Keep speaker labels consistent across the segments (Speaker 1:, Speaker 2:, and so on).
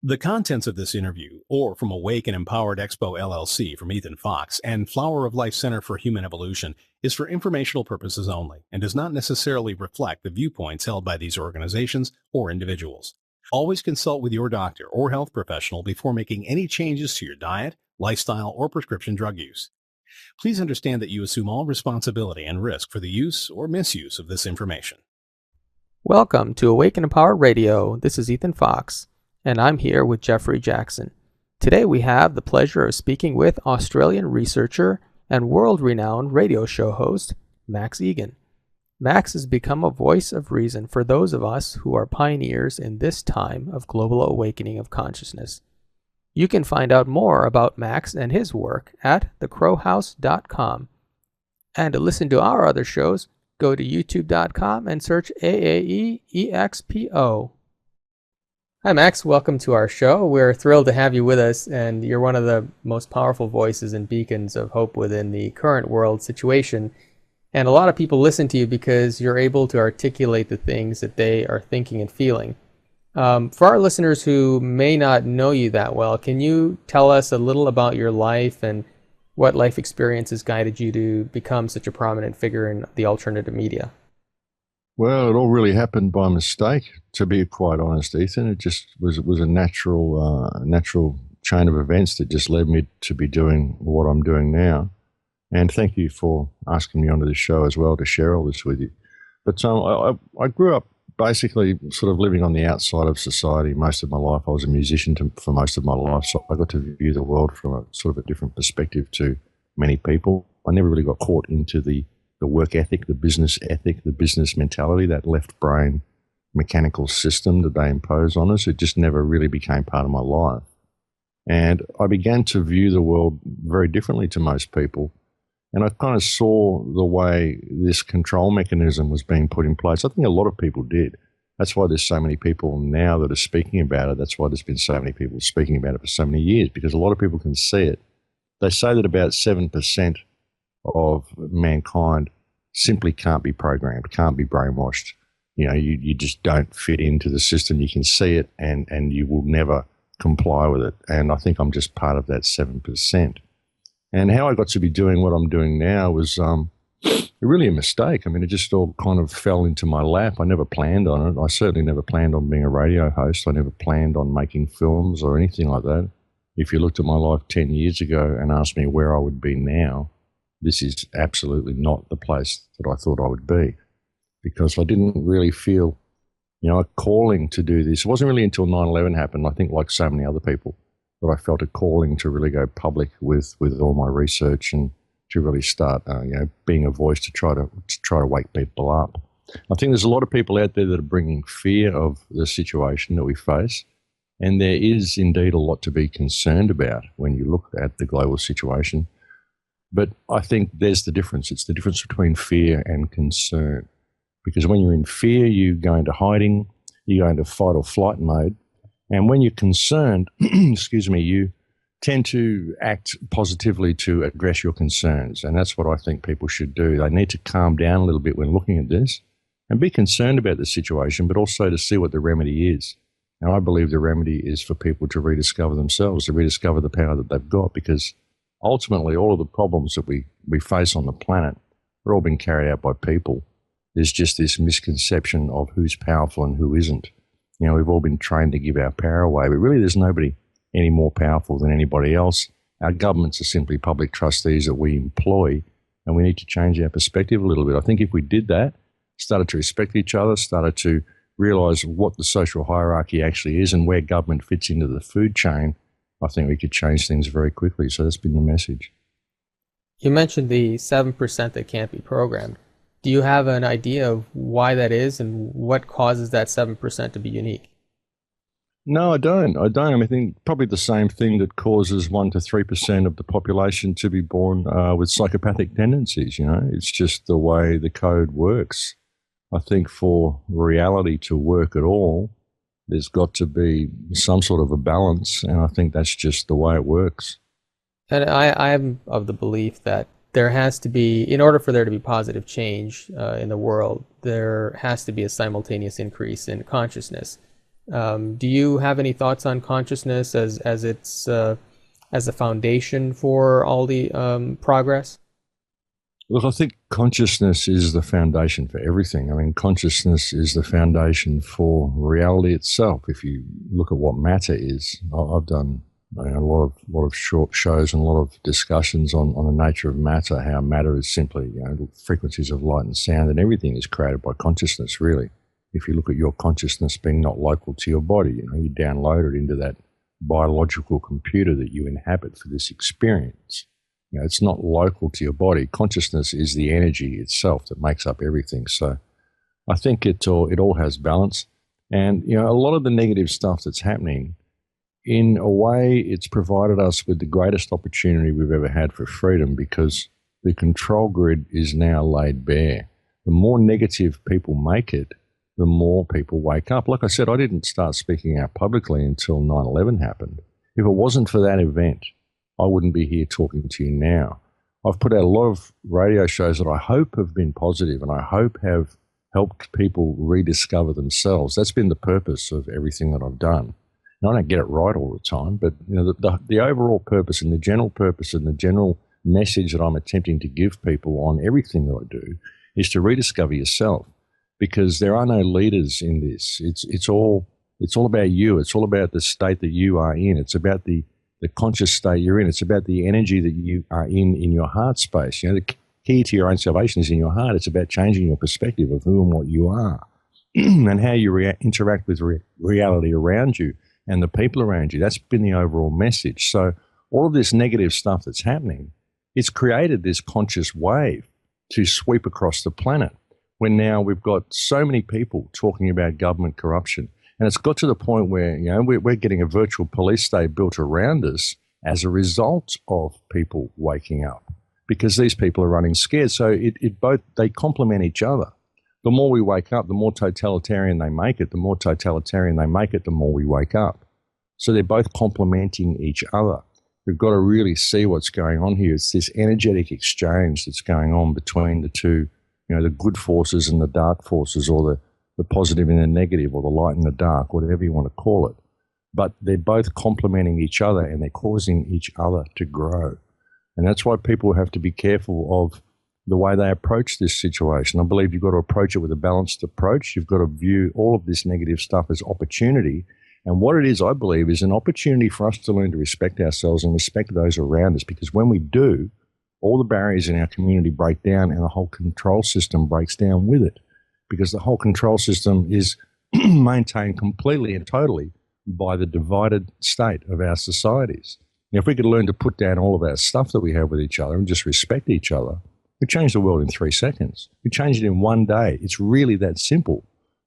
Speaker 1: The contents of this interview, or from Awake and Empowered Expo LLC from Ethan Fox and Flower of Life Center for Human Evolution, is for informational purposes only and does not necessarily reflect the viewpoints held by these organizations or individuals. Always consult with your doctor or health professional before making any changes to your diet, lifestyle, or prescription drug use. Please understand that you assume all responsibility and risk for the use or misuse of this information.
Speaker 2: Welcome to Awake and Empowered Radio. This is Ethan Fox, and I'm here with Jeffery Jaxen. Today we have the pleasure of speaking with Australian researcher and world-renowned radio show host, Max Egan. Max has become a voice of reason for those of us who are pioneers in this time of global awakening of consciousness. You can find out more about Max and his work at thecrowhouse.com. And to listen to our other shows, go to youtube.com and search AAEEXPO. Hi, Max. Welcome to our show. We're thrilled to have you with us, and you're one of the most powerful voices and beacons of hope within the current world situation. And a lot of people listen to you because you're able to articulate the things that they are thinking and feeling. For our listeners who may not know you that well, can you tell us a little about your life and what life experiences guided you to become such a prominent figure in the alternative media?
Speaker 3: Well, it all really happened by mistake, to be quite honest, Ethan. It just was a natural chain of events that just led me to be doing what I'm doing now. And thank you for asking me onto the show as well to share all this with you. But I grew up basically sort of living on the outside of society most of my life. I was a musician for most of my life, so I got to view the world from a sort of a different perspective to many people. I never really got caught into the work ethic, the business mentality, that left brain mechanical system that they impose on us. It just never really became part of my life. And I began to view the world very differently to most people. And I kind of saw the way this control mechanism was being put in place. I think a lot of people did. That's why there's so many people now that are speaking about it. That's why there's been so many people speaking about it for so many years, because a lot of people can see it. They say that about 7% of mankind simply can't be programmed, can't be brainwashed. You know, you just don't fit into the system. You can see it and you will never comply with it. And I think I'm just part of that 7%. And how I got to be doing what I'm doing now was really a mistake. I mean, it just all kind of fell into my lap. I never planned on it. I certainly never planned on being a radio host. I never planned on making films or anything like that. If you looked at my life 10 years ago and asked me where I would be now, this is absolutely not the place that I thought I would be, because I didn't really feel, a calling to do this. It wasn't really until 9/11 happened, I think like so many other people, that I felt a calling to really go public with all my research and to really start, being a voice to try to wake people up. I think there's a lot of people out there that are bringing fear of the situation that we face, and there is indeed a lot to be concerned about when you look at the global situation. But I think there's the difference. It's the difference between fear and concern. Because when you're in fear, you go into hiding, you go into fight or flight mode. And when you're concerned, you tend to act positively to address your concerns. And that's what I think people should do. They need to calm down a little bit when looking at this and be concerned about the situation, but also to see what the remedy is. And I believe the remedy is for people to rediscover themselves, to rediscover the power that they've got, because ultimately all of the problems that we face on the planet are all being carried out by people. There's just this misconception of who's powerful and who isn't. We've all been trained to give our power away, but really there's nobody any more powerful than anybody else. Our governments are simply public trustees that we employ, and we need to change our perspective a little bit. I think if we did that, started to respect each other, started to realize what the social hierarchy actually is and where government fits into the food chain, I think we could change things very quickly. So that's been the message.
Speaker 2: You mentioned the 7% that can't be programmed. Do you have an idea of why that is and what causes that 7% to be unique?
Speaker 3: No, I don't. I think probably the same thing that causes 1% to 3% of the population to be born with psychopathic tendencies. It's just the way the code works. I think for reality to work at all, there's got to be some sort of a balance, and I think that's just the way it works.
Speaker 2: And I'm of the belief that there has to be, in order for there to be positive change in the world, there has to be a simultaneous increase in consciousness. Do you have any thoughts on consciousness as its as a foundation for all the progress?
Speaker 3: Look, I think consciousness is the foundation for everything. I mean, consciousness is the foundation for reality itself. If you look at what matter is, I've done a lot of short shows and a lot of discussions on the nature of matter, how matter is simply frequencies of light and sound, and everything is created by consciousness, really. If you look at your consciousness being not local to your body, you download it into that biological computer that you inhabit for this experience. It's not local to your body. Consciousness is the energy itself that makes up everything. So I think it all has balance. And, a lot of the negative stuff that's happening, in a way, it's provided us with the greatest opportunity we've ever had for freedom, because the control grid is now laid bare. The more negative people make it, the more people wake up. Like I said, I didn't start speaking out publicly until 9/11 happened. If it wasn't for that event, I wouldn't be here talking to you now. I've put out a lot of radio shows that I hope have been positive and I hope have helped people rediscover themselves. That's been the purpose of everything that I've done. And I don't get it right all the time, but the overall purpose and the general purpose and the general message that I'm attempting to give people on everything that I do is to rediscover yourself, because there are no leaders in this. It's all about you. It's all about the state that you are in. It's about the conscious state you're in. It's about the energy that you are in your heart space. The key to your own salvation is in your heart. It's about changing your perspective of who and what you are and how you interact with reality around you and the people around you. That's been the overall message. So all of this negative stuff that's happening, it's created this conscious wave to sweep across the planet, when now we've got so many people talking about government corruption. And it's got to the point where, we're getting a virtual police state built around us as a result of people waking up, because these people are running scared. So they complement each other. The more we wake up, the more totalitarian they make it. The more totalitarian they make it, the more we wake up. So they're both complementing each other. We've got to really see what's going on here. It's this energetic exchange that's going on between the two, the good forces and the dark forces, or the positive and the negative, or the light and the dark, whatever you want to call it. But they're both complementing each other and they're causing each other to grow. And that's why people have to be careful of the way they approach this situation. I believe you've got to approach it with a balanced approach. You've got to view all of this negative stuff as opportunity. And what it is, I believe, is an opportunity for us to learn to respect ourselves and respect those around us. Because when we do, all the barriers in our community break down and the whole control system breaks down with it. Because the whole control system is maintained completely and totally by the divided state of our societies. If we could learn to put down all of our stuff that we have with each other and just respect each other, we change the world in 3 seconds. We change it in one day. It's really that simple.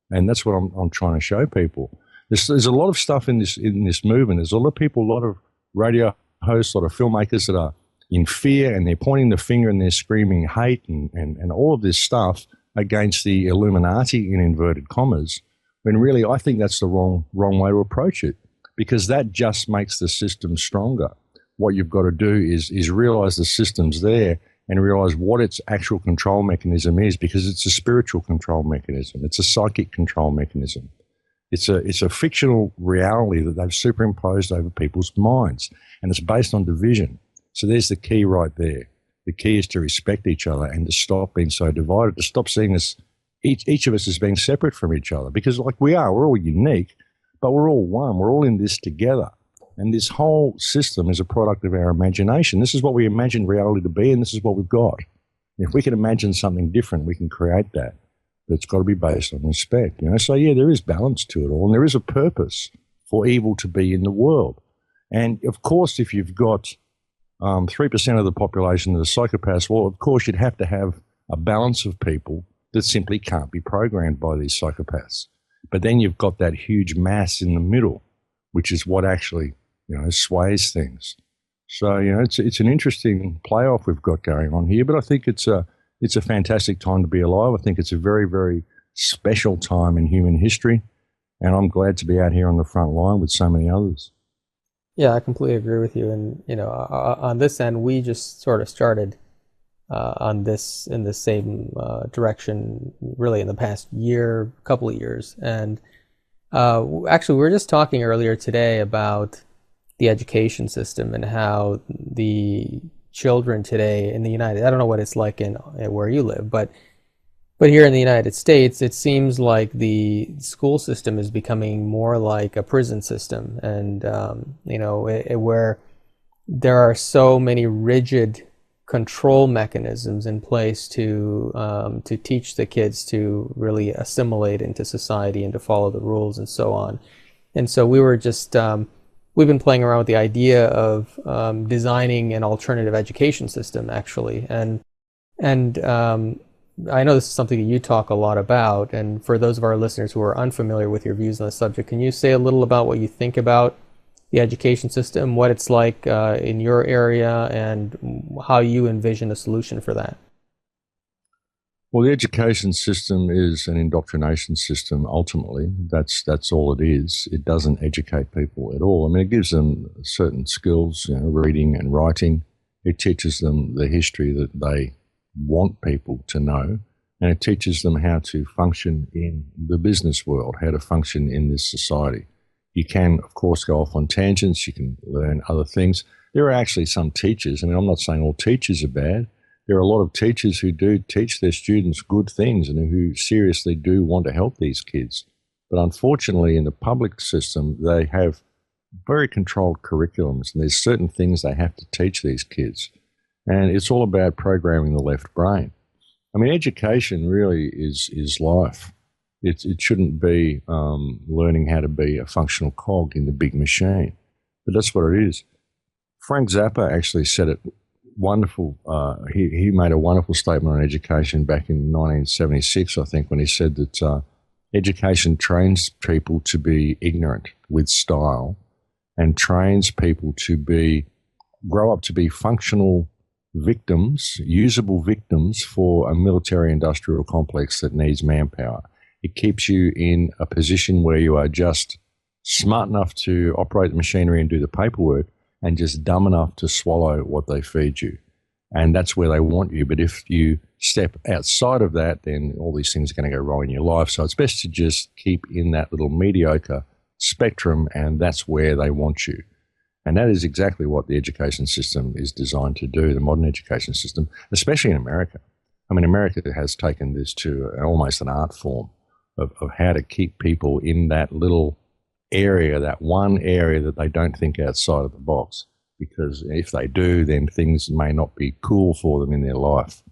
Speaker 3: And that's what I'm trying to show people. There's a lot of stuff in this movement. There's a lot of people, a lot of radio hosts, a lot of filmmakers that are in fear, and they're pointing the finger and they're screaming hate and all of this stuff against the Illuminati, in inverted commas, when really I think that's the wrong way to approach it, because that just makes the system stronger. What you've got to do is realize the system's there and realize what its actual control mechanism is, because it's a spiritual control mechanism. It's a psychic control mechanism. It's a fictional reality that they've superimposed over people's minds, and it's based on division. So there's the key right there. The key is to respect each other and to stop being so divided, to stop seeing us, each of us as being separate from each other, because we're all unique, but we're all one. We're all in this together. And this whole system is a product of our imagination. This is what we imagine reality to be, and this is what we've got. If we can imagine something different, we can create that. But it's got to be based on respect. So yeah, there is balance to it all, and there is a purpose for evil to be in the world. And of course, if you've got 3% of the population that are psychopaths, well, of course, you'd have to have a balance of people that simply can't be programmed by these psychopaths. But then you've got that huge mass in the middle, which is what actually, sways things. So, it's an interesting playoff we've got going on here, but I think it's a fantastic time to be alive. I think it's a very, very special time in human history, and I'm glad to be out here on the front line with so many others.
Speaker 2: Yeah, I completely agree with you. And, on this end, we just sort of started in the same direction really in the past couple of years. And Actually, we were just talking earlier today about the education system and how the children today in the United, I don't know what it's like in where you live, but here in the United States, it seems like the school system is becoming more like a prison system, and where there are so many rigid control mechanisms in place to teach the kids to really assimilate into society and to follow the rules and so on. And so we were just we've been playing around with the idea of designing an alternative education system, actually, and I know this is something that you talk a lot about. And for those of our listeners who are unfamiliar with your views on the subject, can you say a little about what you think about the education system, what it's like in your area, and how you envision a solution for that?
Speaker 3: Well, the education system is an indoctrination system, ultimately. That's all it is. It doesn't educate people at all. I mean, it gives them certain skills, reading and writing. It teaches them the history that they want people to know, and it teaches them how to function in the business world, how to function in this society. You can, of course, go off on tangents. You can learn other things. There are actually some teachers. I mean, I'm not saying all teachers are bad. There are a lot of teachers who do teach their students good things and who seriously do want to help these kids. But unfortunately, in the public system, they have very controlled curriculums, and there's certain things they have to teach these kids. And it's all about programming the left brain. I mean, education really is life. It shouldn't be learning how to be a functional cog in the big machine. But that's what it is. Frank Zappa actually said it wonderful. He made a wonderful statement on education back in 1976, I think, when he said that education trains people to be ignorant with style and trains people to grow up to be functional victims, usable victims for a military-industrial complex that needs manpower. It keeps you in a position where you are just smart enough to operate the machinery and do the paperwork, and just dumb enough to swallow what they feed you. And that's where they want you. But if you step outside of that, then all these things are going to go wrong in your life. So it's best to just keep in that little mediocre spectrum, and that's where they want you. And that is exactly what the education system is designed to do, the modern education system, especially in America. I mean, America has taken this to almost an art form of how to keep people in that little area, that one area that they don't think outside of the box. Because if they do, then things may not be cool for them in their life.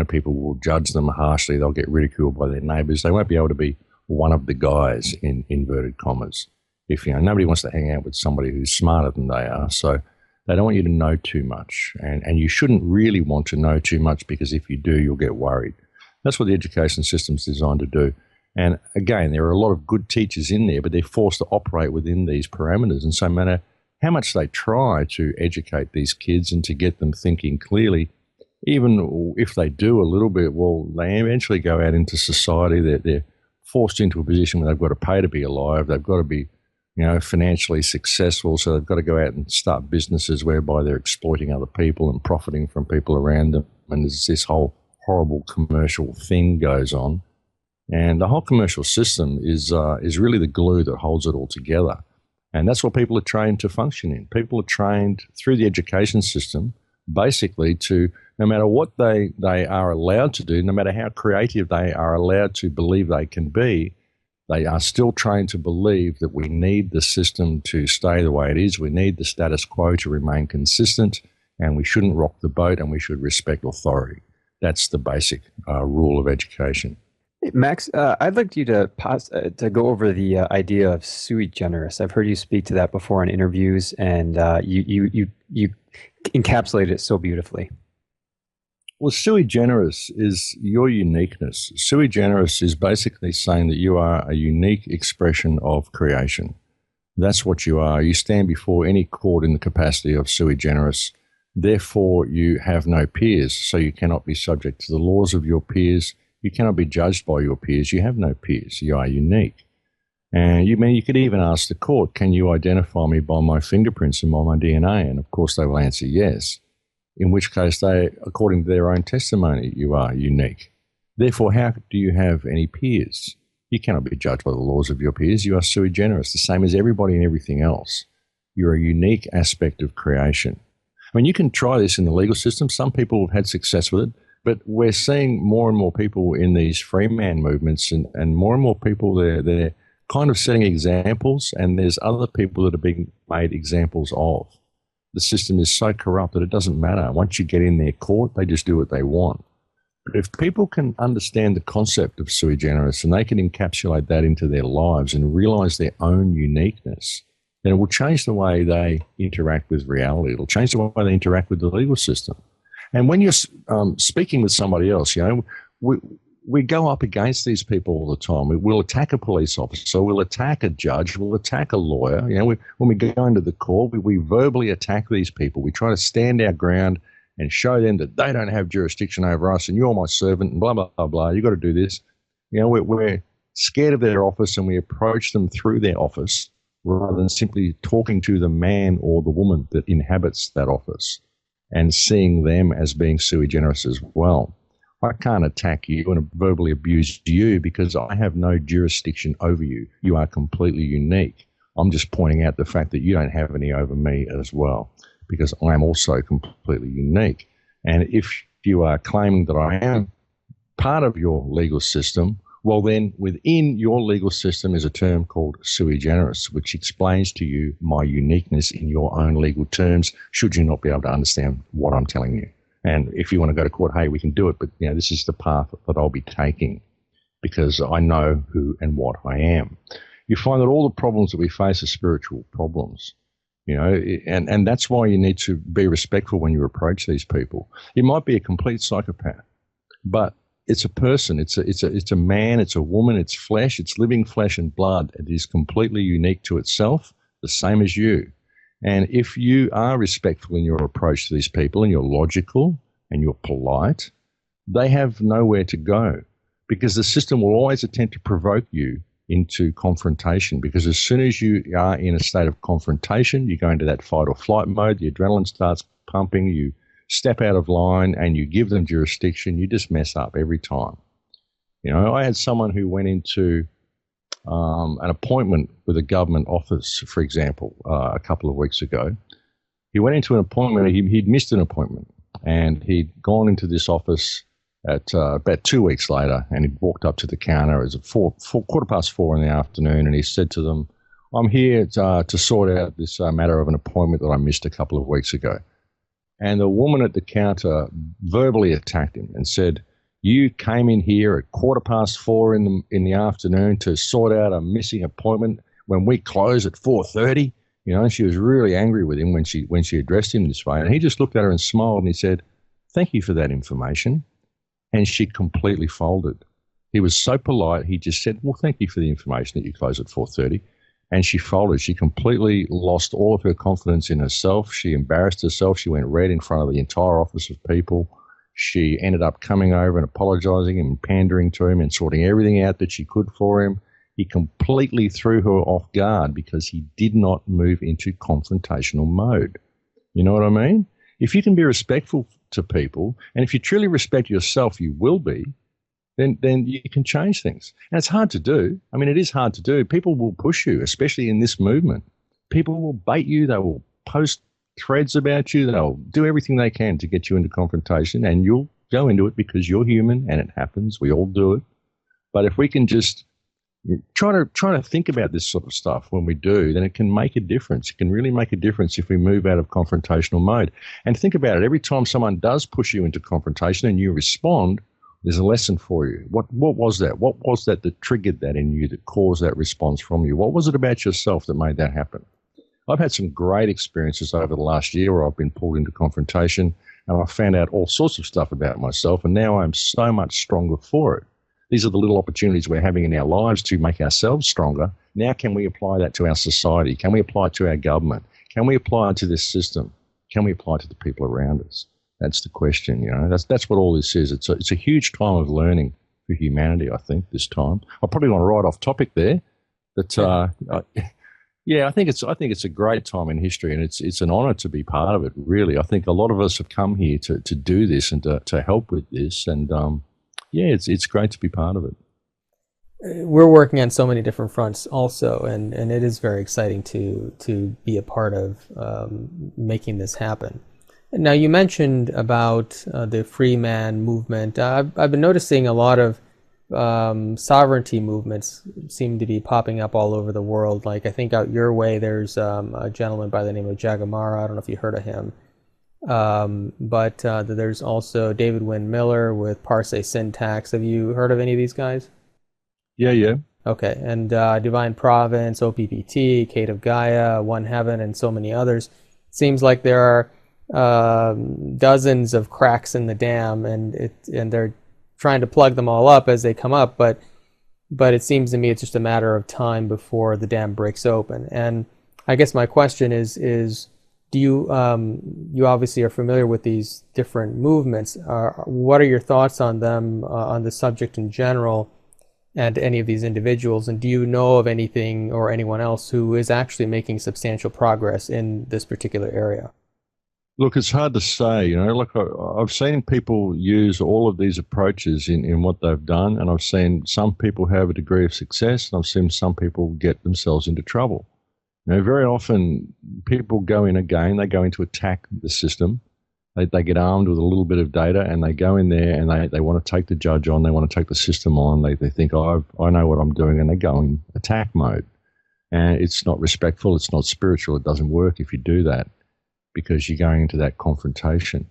Speaker 3: People will judge them harshly. They'll get ridiculed by their neighbours. They won't be able to be one of the guys, in inverted commas. If nobody wants to hang out with somebody who's smarter than they are, so they don't want you to know too much, and you shouldn't really want to know too much, because if you do, you'll get worried. That's what the education system's designed to do. And again, there are a lot of good teachers in there, but they're forced to operate within these parameters. And so no matter how much they try to educate these kids and to get them thinking clearly, even if they do a little bit, well, they eventually go out into society. They're forced into a position where they've got to pay to be alive. They've got to be financially successful, so they've got to go out and start businesses whereby they're exploiting other people and profiting from people around them. And there's this whole horrible commercial thing goes on. And the whole commercial system is really the glue that holds it all together. And that's what people are trained to function in. People are trained through the education system basically to, no matter what they are allowed to do, no matter how creative they are allowed to believe they can be, they are still trained to believe that we need the system to stay the way it is. We need the status quo to remain consistent, and we shouldn't rock the boat, and we should respect authority. That's the basic rule of education.
Speaker 4: Max, I'd like you to go over the idea of sui generis. I've heard you speak to that before in interviews, and you encapsulate it so beautifully.
Speaker 3: Well, sui generis is your uniqueness. Sui generis is basically saying that you are a unique expression of creation. That's what you are. You stand before any court in the capacity of sui generis. Therefore, you have no peers, so you cannot be subject to the laws of your peers. You cannot be judged by your peers. You have no peers. You are unique. And you could even ask the court, can you identify me by my fingerprints and by my DNA? And of course, they will answer yes. In which case, they, according to their own testimony, you are unique. Therefore, how do you have any peers? You cannot be judged by the laws of your peers. You are sui generis, the same as everybody and everything else. You're a unique aspect of creation. I mean, you can try this in the legal system. Some people have had success with it, but we're seeing more and more people in these free man movements and more people, they're kind of setting examples, and there's other people that are being made examples of. The system is so corrupt that it doesn't matter. Once you get in their court, they just do what they want. But if people can understand the concept of sui generis and they can encapsulate that into their lives and realize their own uniqueness, then it will change the way they interact with reality. It'll change the way they interact with the legal system. And when you're speaking with somebody else, we go up against these people all the time. We'll attack a police officer, we'll attack a judge, we'll attack a lawyer. When we go into the court, we verbally attack these people. We try to stand our ground and show them that they don't have jurisdiction over us and you're my servant and blah, blah, blah, blah. You've got to do this. We're scared of their office and we approach them through their office rather than simply talking to the man or the woman that inhabits that office and seeing them as being sui generis as well. I can't attack you and verbally abuse you because I have no jurisdiction over you. You are completely unique. I'm just pointing out the fact that you don't have any over me as well, because I am also completely unique. And if you are claiming that I am part of your legal system, well then within your legal system is a term called sui generis, which explains to you my uniqueness in your own legal terms, should you not be able to understand what I'm telling you. And if you want to go to court, hey, we can do it, but this is the path that I'll be taking because I know who and what I am. You find that all the problems that we face are spiritual problems. And that's why you need to be respectful when you approach these people. It might be a complete psychopath, but it's a person. It's a man. It's a woman. It's flesh. It's living flesh and blood. It is completely unique to itself, the same as you. And if you are respectful in your approach to these people and you're logical and you're polite, they have nowhere to go because the system will always attempt to provoke you into confrontation, because as soon as you are in a state of confrontation, you go into that fight or flight mode, the adrenaline starts pumping, you step out of line and you give them jurisdiction, you just mess up every time. I had someone who went into an appointment with a government office, for example, a couple of weeks ago. He went into an appointment, he'd missed an appointment, and he'd gone into this office at about 2 weeks later, and he walked up to the counter. It was 4:15 in the afternoon, and he said to them, I'm here to sort out this matter of an appointment that I missed a couple of weeks ago. And the woman at the counter verbally attacked him and said, you came in here at 4:15 in the afternoon to sort out a missing appointment when we close at 4:30. She was really angry with him when she addressed him this way. And he just looked at her and smiled and he said, thank you for that information. And she completely folded. He was so polite, he just said, well, thank you for the information that you close at 4:30. And she folded. She completely lost all of her confidence in herself. She embarrassed herself. She went red in front of the entire office of people. She ended up coming over and apologizing and pandering to him and sorting everything out that she could for him. He completely threw her off guard because he did not move into confrontational mode. You know what I mean? If you can be respectful to people, and if you truly respect yourself, you will be, then you can change things. And it's hard to do. I mean, it is hard to do. People will push you, especially in this movement. People will bait you. They will post threads about you. They'll do everything they can to get you into confrontation, and you'll go into it because you're human and it happens. We all do it. But if we can just try to think about this sort of stuff when we do, then it can make a difference. It can really make a difference if we move out of confrontational mode. And think about it. Every time someone does push you into confrontation and you respond, there's a lesson for you. What was that? What was that triggered that in you, that caused that response from you? What was it about yourself that made that happen? I've had some great experiences over the last year where I've been pulled into confrontation and I found out all sorts of stuff about myself, and now I'm so much stronger for it. These are the little opportunities we're having in our lives to make ourselves stronger. Now can we apply that to our society? Can we apply it to our government? Can we apply it to this system? Can we apply it to the people around us? That's the question, That's what all this is. It's a huge time of learning for humanity, I think, this time. I probably want to right off topic there, but I think it's a great time in history, and it's an honor to be part of it, really. I think a lot of us have come here to do this and to help with this, and it's great to be part of it.
Speaker 2: we're working on so many different fronts also, and it is very exciting to be a part of making this happen. Now, you mentioned about the free man movement. I've been noticing a lot of sovereignty movements seem to be popping up all over the world. Like, I think out your way there's a gentleman by the name of Jagamara. I don't know if you heard of him. But there's also David Wynn Miller with Parse Syntax. Have you heard of any of these guys?
Speaker 3: Yeah.
Speaker 2: Okay, and Divine Province, OPPT, Kate of Gaia, One Heaven, and so many others. Seems like there are dozens of cracks in the dam, and they're trying to plug them all up as they come up. But it seems to me it's just a matter of time before the dam breaks open. And I guess my question is do you you obviously are familiar with these different movements. What are your thoughts on them, on the subject in general, and any of these individuals? And do you know of anything or anyone else who is actually making substantial progress in this particular area?
Speaker 3: Look, it's hard to say. Look, I've seen people use all of these approaches in what they've done, and I've seen some people have a degree of success, and I've seen some people get themselves into trouble. Very often people go in again, they go in to attack the system. They get armed with a little bit of data, and they go in there and they want to take the judge on, they want to take the system on. They think, oh, I know what I'm doing, and they go in attack mode. And it's not respectful, it's not spiritual, it doesn't work if you do that, because you're going into that confrontation.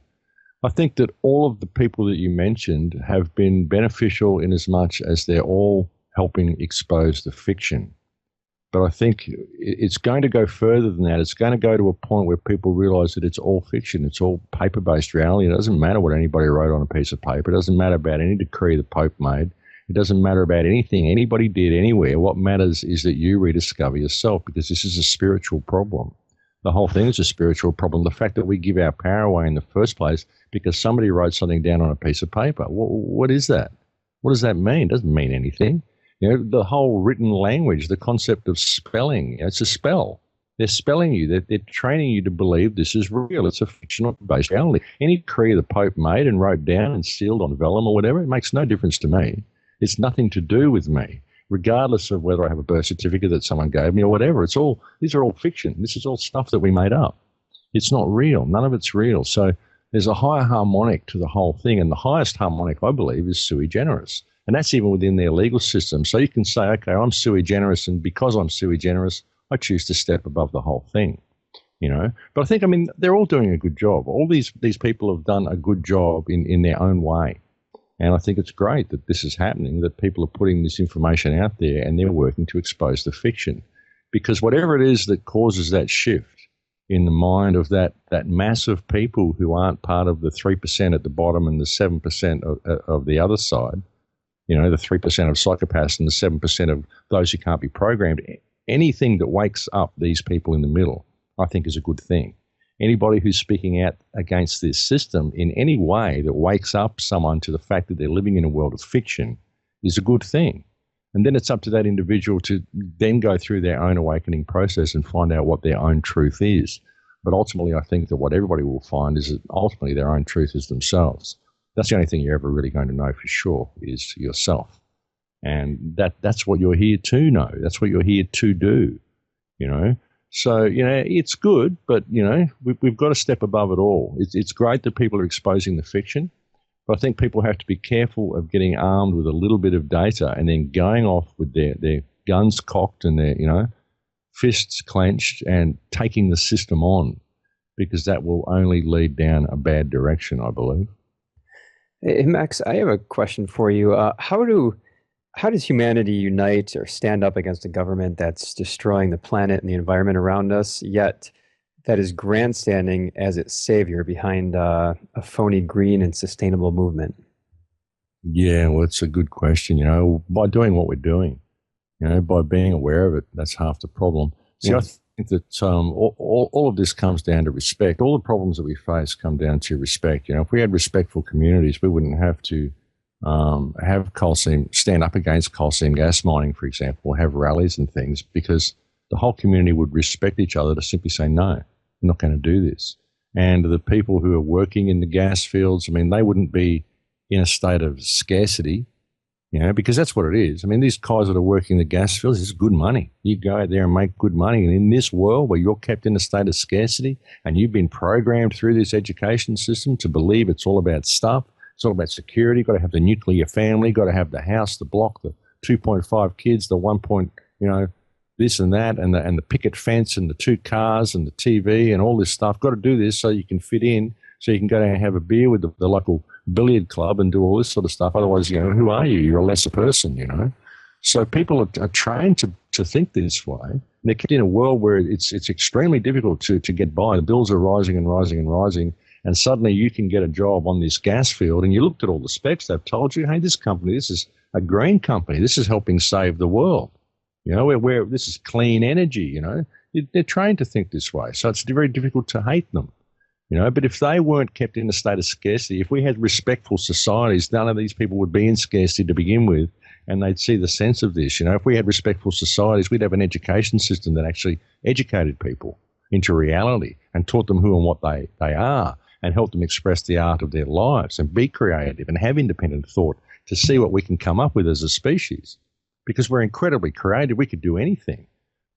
Speaker 3: I think that all of the people that you mentioned have been beneficial in as much as they're all helping expose the fiction. But I think it's going to go further than that. It's going to go to a point where people realize that it's all fiction. It's all paper-based reality. It doesn't matter what anybody wrote on a piece of paper. It doesn't matter about any decree the Pope made. It doesn't matter about anything anybody did anywhere. What matters is that you rediscover yourself, because this is a spiritual problem. The whole thing is a spiritual problem. The fact that we give our power away in the first place because somebody wrote something down on a piece of paper. What is that? What does that mean? It doesn't mean anything. The whole written language, the concept of spelling, it's a spell. They're spelling you. They're training you to believe this is real. It's a fictional-based reality. Any decree the Pope made and wrote down and sealed on vellum or whatever, it makes no difference to me. It's nothing to do with me, regardless of whether I have a birth certificate that someone gave me or whatever. These are all fiction. This is all stuff that we made up. It's not real. None of it's real. So there's a higher harmonic to the whole thing, and the highest harmonic, I believe, is sui generis. And that's even within their legal system. So you can say, okay, I'm sui generis, and because I'm sui generis, I choose to step above the whole thing, But I think, they're all doing a good job. All these people have done a good job in their own way. And I think it's great that this is happening, that people are putting this information out there and they're working to expose the fiction. Because whatever it is that causes that shift in the mind of that mass of people who aren't part of the 3% at the bottom and the 7% of the other side, the 3% of psychopaths and the 7% of those who can't be programmed, anything that wakes up these people in the middle, I think is a good thing. Anybody who's speaking out against this system in any way that wakes up someone to the fact that they're living in a world of fiction is a good thing. And then it's up to that individual to then go through their own awakening process and find out what their own truth is. But ultimately, I think that what everybody will find is that ultimately their own truth is themselves. That's the only thing you're ever really going to know for sure is yourself. And that's what you're here to know. That's what you're here to do, So, it's good, but, we've got to step above it all. It's great that people are exposing the fiction, but I think people have to be careful of getting armed with a little bit of data and then going off with their guns cocked and their, fists clenched and taking the system on, because that will only lead down a bad direction, I believe.
Speaker 4: Hey, Max, I have a question for you. How does humanity unite or stand up against a government that's destroying the planet and the environment around us, yet that is grandstanding as its savior behind a phony green and sustainable movement?
Speaker 3: Yeah, well, it's a good question. By doing what we're doing, by being aware of it, that's half the problem. See, I think that all of this comes down to respect. All the problems that we face come down to respect. If we had respectful communities, we wouldn't have to have coal seam, stand up against coal seam gas mining, for example, or have rallies and things, because the whole community would respect each other to simply say, no, we're not going to do this. And the people who are working in the gas fields, they wouldn't be in a state of scarcity. because that's what it is. I mean, these guys that are working the gas fields, it's good money. You go out there and make good money. And in this world where you're kept in a state of scarcity and you've been programmed through this education system to believe it's all about stuff, it's all about security, got to have the nuclear family, got to have the house, the block, the 2.5 kids, the 1 point, this and that, and the picket fence and the 2 cars and the TV and all this stuff. Got to do this so you can fit in, so you can go down and have a beer with the local billiard club and do all this sort of stuff. Otherwise, who are you? You're a lesser person, So people are trained to think this way. And they're kept in a world where it's extremely difficult to get by. The bills are rising and rising and rising. And suddenly you can get a job on this gas field and you looked at all the specs. They've told you, hey, this company, this is a green company. This is helping save the world. Where this is clean energy, They're trained to think this way. So it's very difficult to hate them. But if they weren't kept in a state of scarcity, if we had respectful societies, none of these people would be in scarcity to begin with, and they'd see the sense of this. If we had respectful societies, we'd have an education system that actually educated people into reality and taught them who and what they are and helped them express the art of their lives and be creative and have independent thought to see what we can come up with as a species. Because we're incredibly creative, we could do anything.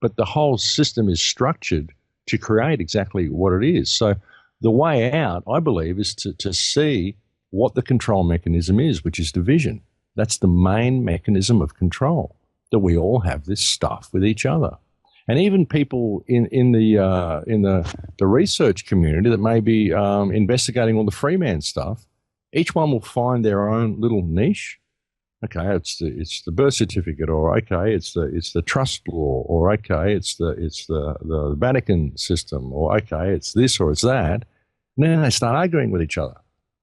Speaker 3: But the whole system is structured to create exactly what it is. So the way out, I believe, is to see what the control mechanism is, which is division. That's the main mechanism of control, that we all have this stuff with each other. And even people in the research community that may be investigating all the free man stuff, each one will find their own little niche. Okay, it's the birth certificate, or okay, it's the trust law, or okay, it's the Vatican system, or okay, it's this or it's that. And then they start arguing with each other.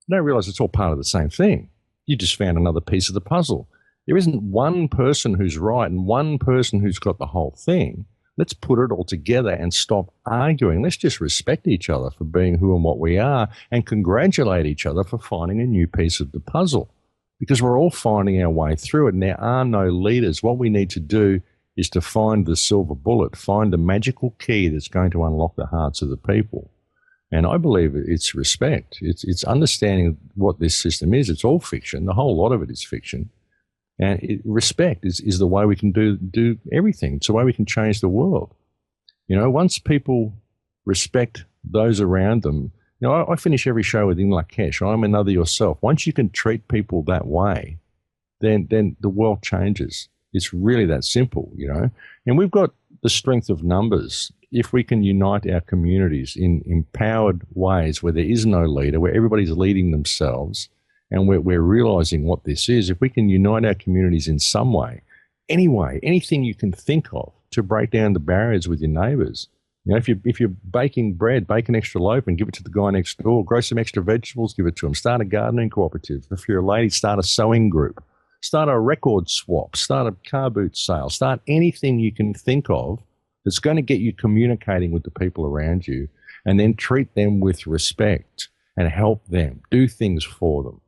Speaker 3: They don't realize it's all part of the same thing. You just found another piece of the puzzle. There isn't one person who's right and one person who's got the whole thing. Let's put it all together and stop arguing. Let's just respect each other for being who and what we are and congratulate each other for finding a new piece of the puzzle. Because we're all finding our way through it, and there are no leaders. What we need to do is to find the silver bullet, find the magical key that's going to unlock the hearts of the people. And I believe it's respect. It's understanding what this system is. It's all fiction. The whole lot of it is fiction. And respect is the way we can do everything. It's the way we can change the world. Once people respect those around them, I finish every show with In Lakesh, I'm another yourself. Once you can treat people that way, then the world changes. It's really that simple, And we've got the strength of numbers. If we can unite our communities in empowered ways where there is no leader, where everybody's leading themselves, and we're realizing what this is, if we can unite our communities in some way, any way, anything you can think of to break down the barriers with your neighbors. If you're baking bread, bake an extra loaf and give it to the guy next door. Grow some extra vegetables, give it to him. Start a gardening cooperative. If you're a lady, start a sewing group. Start a record swap. Start a car boot sale. Start anything you can think of that's going to get you communicating with the people around you, and then treat them with respect and help them. Do things for them.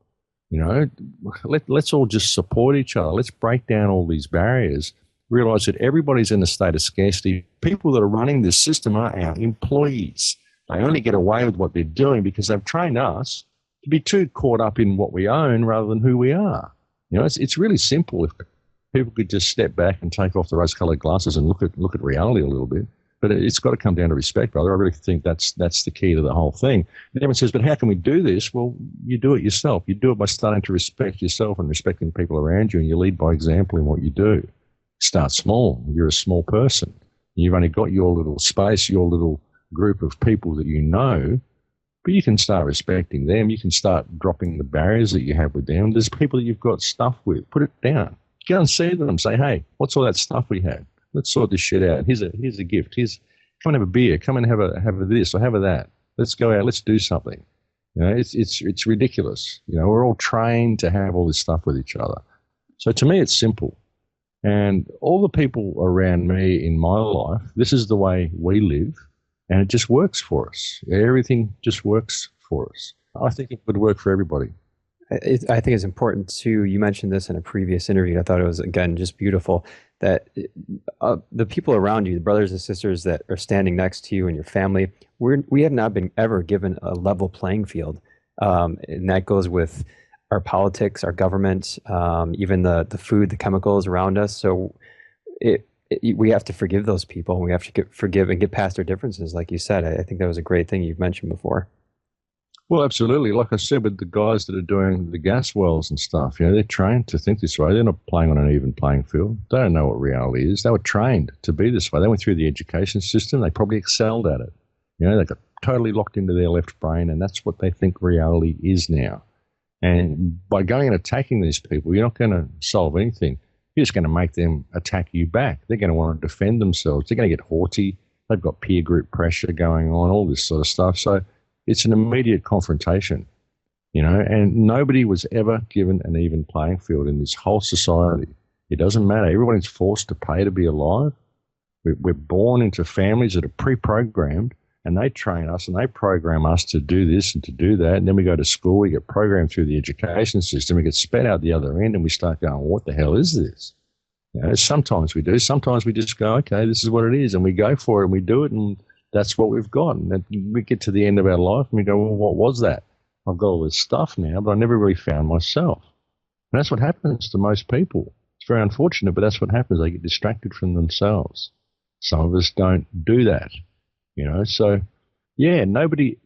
Speaker 3: Let's all just support each other. Let's break down all these barriers. Realize that everybody's in a state of scarcity. People that are running this system are our employees. They only get away with what they're doing because they've trained us to be too caught up in what we own rather than who we are. It's really simple if people could just step back and take off the rose-colored glasses and look at reality a little bit. But it's got to come down to respect, brother. I really think that's the key to the whole thing. And everyone says, but how can we do this? Well, you do it yourself. You do it by starting to respect yourself and respecting people around you, and you lead by example in what you do. Start small. You're a small person. You've only got your little space, your little group of people that you know, but you can start respecting them. You can start dropping the barriers that you have with them. There's people that you've got stuff with. Put it down. Go and see them. Say, hey, what's all that stuff we had? Let's sort this shit out. Here's a gift. Come and have a beer. Come and have a this or have a that. Let's go out. Let's do something. It's ridiculous. We're all trained to have all this stuff with each other. So to me, it's simple. And all the people around me in my life, this is the way we live, and it just works for us. Everything just works for us. I think it would work for everybody.
Speaker 4: I think it's important too. You mentioned this in a previous interview. I thought it was, again, just beautiful that the people around you, the brothers and sisters that are standing next to you and your family, we have not been ever given a level playing field. And that goes with our politics, our government, even the food, the chemicals around us. So we have to forgive those people. We have to forgive and get past our differences. Like you said, I think that was a great thing you've mentioned before.
Speaker 3: Well, absolutely. Like I said, with the guys that are doing the gas wells and stuff, they're trained to think this way. They're not playing on an even playing field. They don't know what reality is. They were trained to be this way. They went through the education system. They probably excelled at it. They got totally locked into their left brain, and that's what they think reality is now. And by going and attacking these people, you're not going to solve anything. You're just going to make them attack you back. They're going to want to defend themselves. They're going to get haughty. They've got peer group pressure going on, all this sort of stuff. So it's an immediate confrontation, and nobody was ever given an even playing field in this whole society. It doesn't matter. Everybody's forced to pay to be alive. We're born into families that are pre-programmed, and they train us and they program us to do this and to do that. And then we go to school, we get programmed through the education system, we get spat out the other end, and we start going, what the hell is this? Sometimes we do. Sometimes we just go, okay, this is what it is. And we go for it and we do it, and that's what we've got. And we get to the end of our life and we go, well, what was that? I've got all this stuff now, but I never really found myself. And that's what happens to most people. It's very unfortunate, but that's what happens. They get distracted from themselves. Some of us don't do that. So yeah, nobody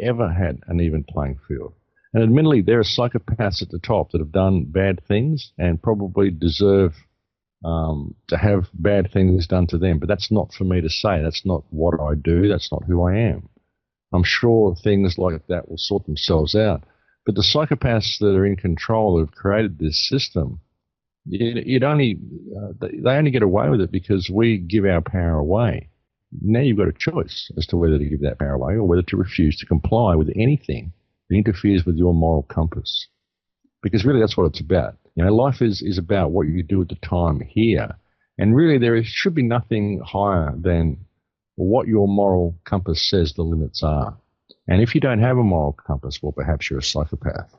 Speaker 3: ever had an even playing field. And admittedly, there are psychopaths at the top that have done bad things and probably deserve to have bad things done to them. But that's not for me to say. That's not what I do. That's not who I am. I'm sure things like that will sort themselves out. But the psychopaths that are in control, who have created this system, they only get away with it because we give our power away. Now you've got a choice as to whether to give that power away or whether to refuse to comply with anything that interferes with your moral compass. Because really that's what it's about. Life is about what you do at the time here. And really there should be nothing higher than what your moral compass says the limits are. And if you don't have a moral compass, well, perhaps you're a psychopath.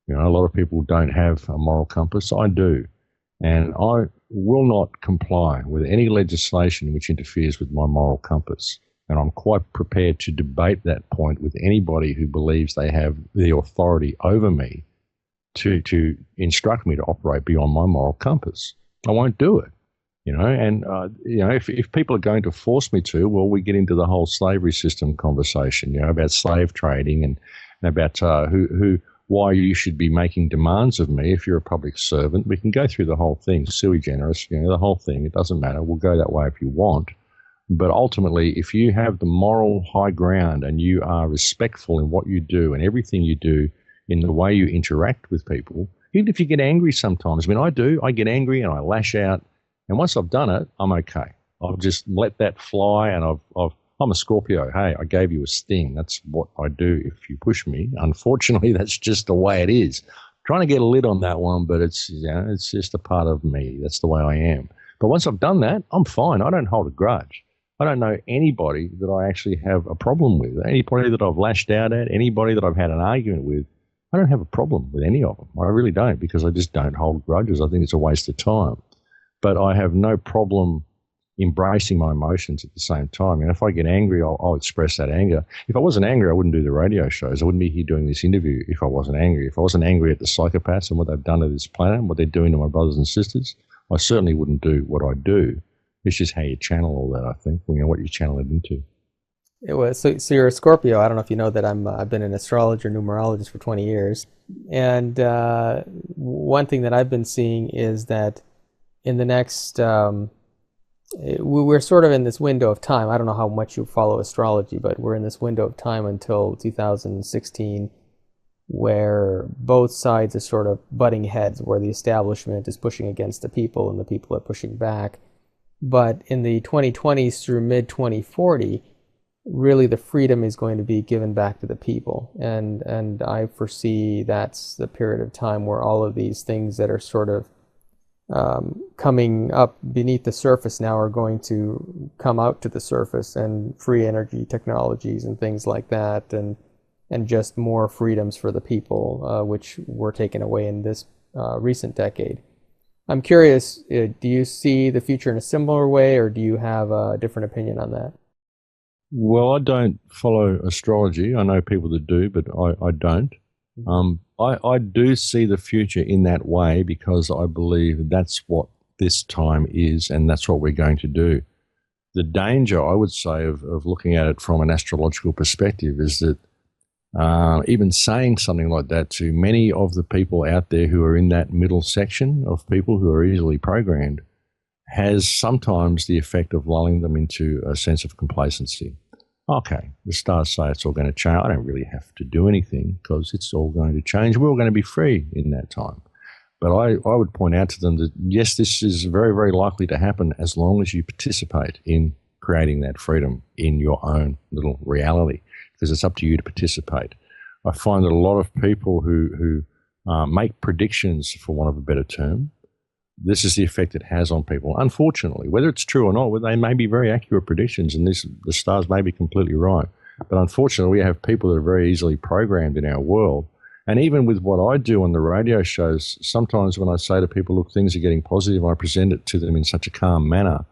Speaker 3: A lot of people don't have a moral compass. I do. And I will not comply with any legislation which interferes with my moral compass. And I'm quite prepared to debate that point with anybody who believes they have the authority over me to instruct me to operate beyond my moral compass. I won't do it. If people are going to force me to, well, we get into the whole slavery system conversation, about slave trading and about why you should be making demands of me if you're a public servant. We can go through the whole thing, sui generis, the whole thing. It doesn't matter. We'll go that way if you want. But ultimately, if you have the moral high ground and you are respectful in what you do and everything you do in the way you interact with people, even if you get angry sometimes, I get angry and I lash out. And once I've done it, I'm okay. I'll just let that fly, and I'm a Scorpio. Hey, I gave you a sting. That's what I do if you push me. Unfortunately, that's just the way it is. I'm trying to get a lid on that one, but it's just a part of me. That's the way I am. But once I've done that, I'm fine. I don't hold a grudge. I don't know anybody that I actually have a problem with. Anybody that I've lashed out at, anybody that I've had an argument with, I don't have a problem with any of them. I really don't, because I just don't hold grudges. I think it's a waste of time. But I have no problem embracing my emotions at the same time. And if I get angry, I'll express that anger. If I wasn't angry, I wouldn't do the radio shows. I wouldn't be here doing this interview if I wasn't angry. If I wasn't angry at the psychopaths and what they've done to this planet and what they're doing to my brothers and sisters, I certainly wouldn't do what I do. It's just how you channel all that, I think, what you channel it into.
Speaker 2: It was so you're a Scorpio. I don't know if you know that I've been an astrologer, numerologist for 20 years. And one thing that I've been seeing is that in the next, we're sort of in this window of time. I don't know how much you follow astrology, but we're in this window of time until 2016, where both sides are sort of butting heads, where the establishment is pushing against the people and the people are pushing back. But in the 2020s through mid-2040, really the freedom is going to be given back to the people. And I foresee that's the period of time where all of these things that are sort of coming up beneath the surface now are going to come out to the surface, and free energy technologies and things like that, and just more freedoms for the people, which were taken away in this recent decade. I'm curious, do you see the future in a similar way, or do you have a different opinion on that?
Speaker 3: Well, I don't follow astrology. I know people that do, but I don't. I do see the future in that way because I believe that's what this time is and that's what we're going to do. The danger, I would say, of looking at it from an astrological perspective is that even saying something like that to many of the people out there who are in that middle section of people who are easily programmed has sometimes the effect of lulling them into a sense of complacency. Okay, the stars say it's all going to change. I don't really have to do anything because it's all going to change. We're all going to be free in that time. But I would point out to them that, yes, this is very, very likely to happen as long as you participate in creating that freedom in your own little reality, because it's up to you to participate. I find that a lot of people who make predictions, for want of a better term, this is the effect it has on people. Unfortunately, whether it's true or not, they may be very accurate predictions and the stars may be completely right. But unfortunately, we have people that are very easily programmed in our world. And even with what I do on the radio shows, sometimes when I say to people, look, things are getting positive, and I present it to them in such a calm manner,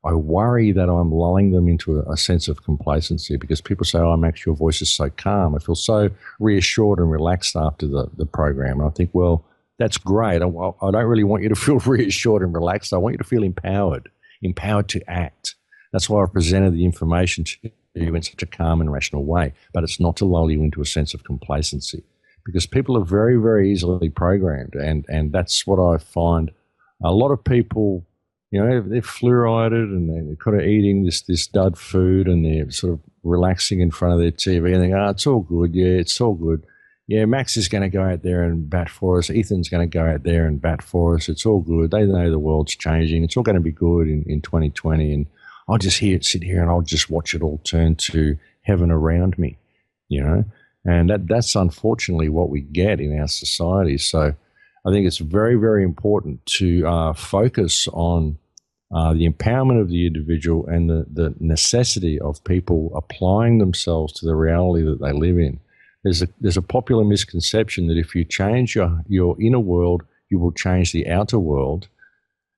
Speaker 3: I worry that I'm lulling them into a sense of complacency because people say, oh, Max, your voice is so calm. I feel so reassured and relaxed after the program. And I think, well, that's great. I don't really want you to feel reassured and relaxed. I want you to feel empowered to act. That's why I presented the information to you in such a calm and rational way. But it's not to lull you into a sense of complacency because people are very, very easily programmed. And that's what I find. A lot of people, they're fluoridated and they're kind of eating this dud food and they're sort of relaxing in front of their TV and they go, oh, it's all good. Yeah, it's all good. Yeah, Max is going to go out there and bat for us. Ethann's going to go out there and bat for us. It's all good. They know the world's changing. It's all going to be good in 2020. And I'll just sit here and I'll just watch it all turn to heaven around me, And that's unfortunately what we get in our society. So I think it's very, very important to focus on the empowerment of the individual and the necessity of people applying themselves to the reality that they live in. There's a popular misconception that if you change your inner world, you will change the outer world.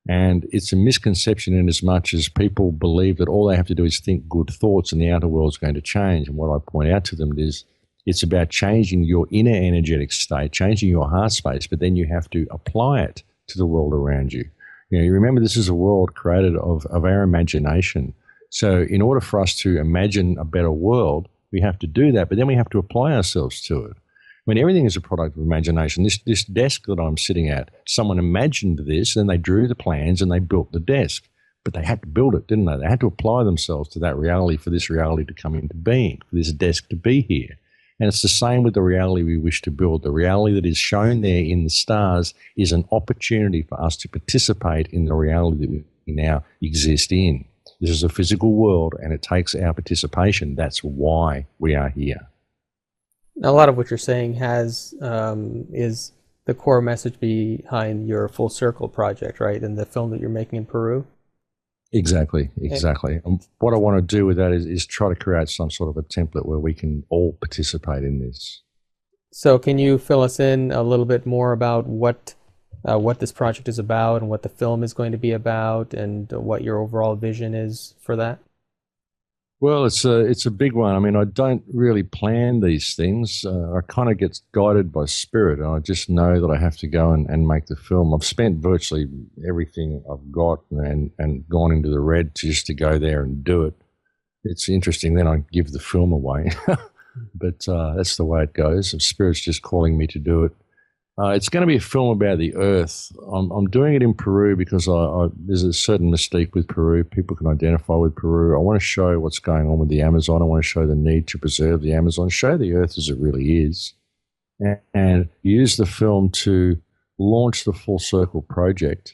Speaker 3: And it's a misconception in as much as people believe that all they have to do is think good thoughts and the outer world's going to change. And what I point out to them is it's about changing your inner energetic state, changing your heart space, but then you have to apply it to the world around you. You remember this is a world created of our imagination. So in order for us to imagine a better world, we have to do that, but then we have to apply ourselves to it. I mean, everything is a product of imagination. This desk that I'm sitting at, someone imagined this, and they drew the plans and they built the desk. But they had to build it, didn't they? They had to apply themselves to that reality for this reality to come into being, for this desk to be here. And it's the same with the reality we wish to build. The reality that is shown there in the stars is an opportunity for us to participate in the reality that we now exist in. This is a physical world, and it takes our participation. That's why we are here.
Speaker 2: A lot of what you're saying is the core message behind your Full Circle project, right? And the film that you're making in Peru. Exactly.
Speaker 3: What I want to do with that is try to create some sort of a template where we can all participate in this.
Speaker 2: So can you fill us in a little bit more about what this project is about and what the film is going to be about and what your overall vision is for that?
Speaker 3: Well, it's a big one. I mean, I don't really plan these things. I kind of get guided by spirit, and I just know that I have to go and make the film. I've spent virtually everything I've got and gone into the red just to go there and do it. It's interesting. Then I give the film away, but that's the way it goes. Spirit's just calling me to do it. It's going to be a film about the Earth. I'm doing it in Peru because there's a certain mystique with Peru. People can identify with Peru. I want to show what's going on with the Amazon. I want to show the need to preserve the Amazon, show the Earth as it really is, and use the film to launch the Full Circle project.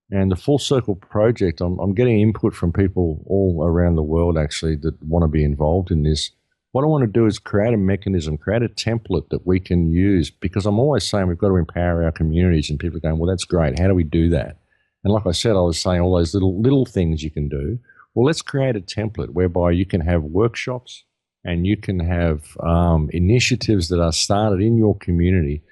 Speaker 3: And the Full Circle project, I'm getting input from people all around the world, actually, that want to be involved in this. What I want to do is create a mechanism, create a template that we can use, because I'm always saying we've got to empower our communities, and people are going, well, that's great. How do we do that? And like I said, I was saying all those little things you can do. Well, let's create a template whereby you can have workshops and you can have initiatives that are started in your community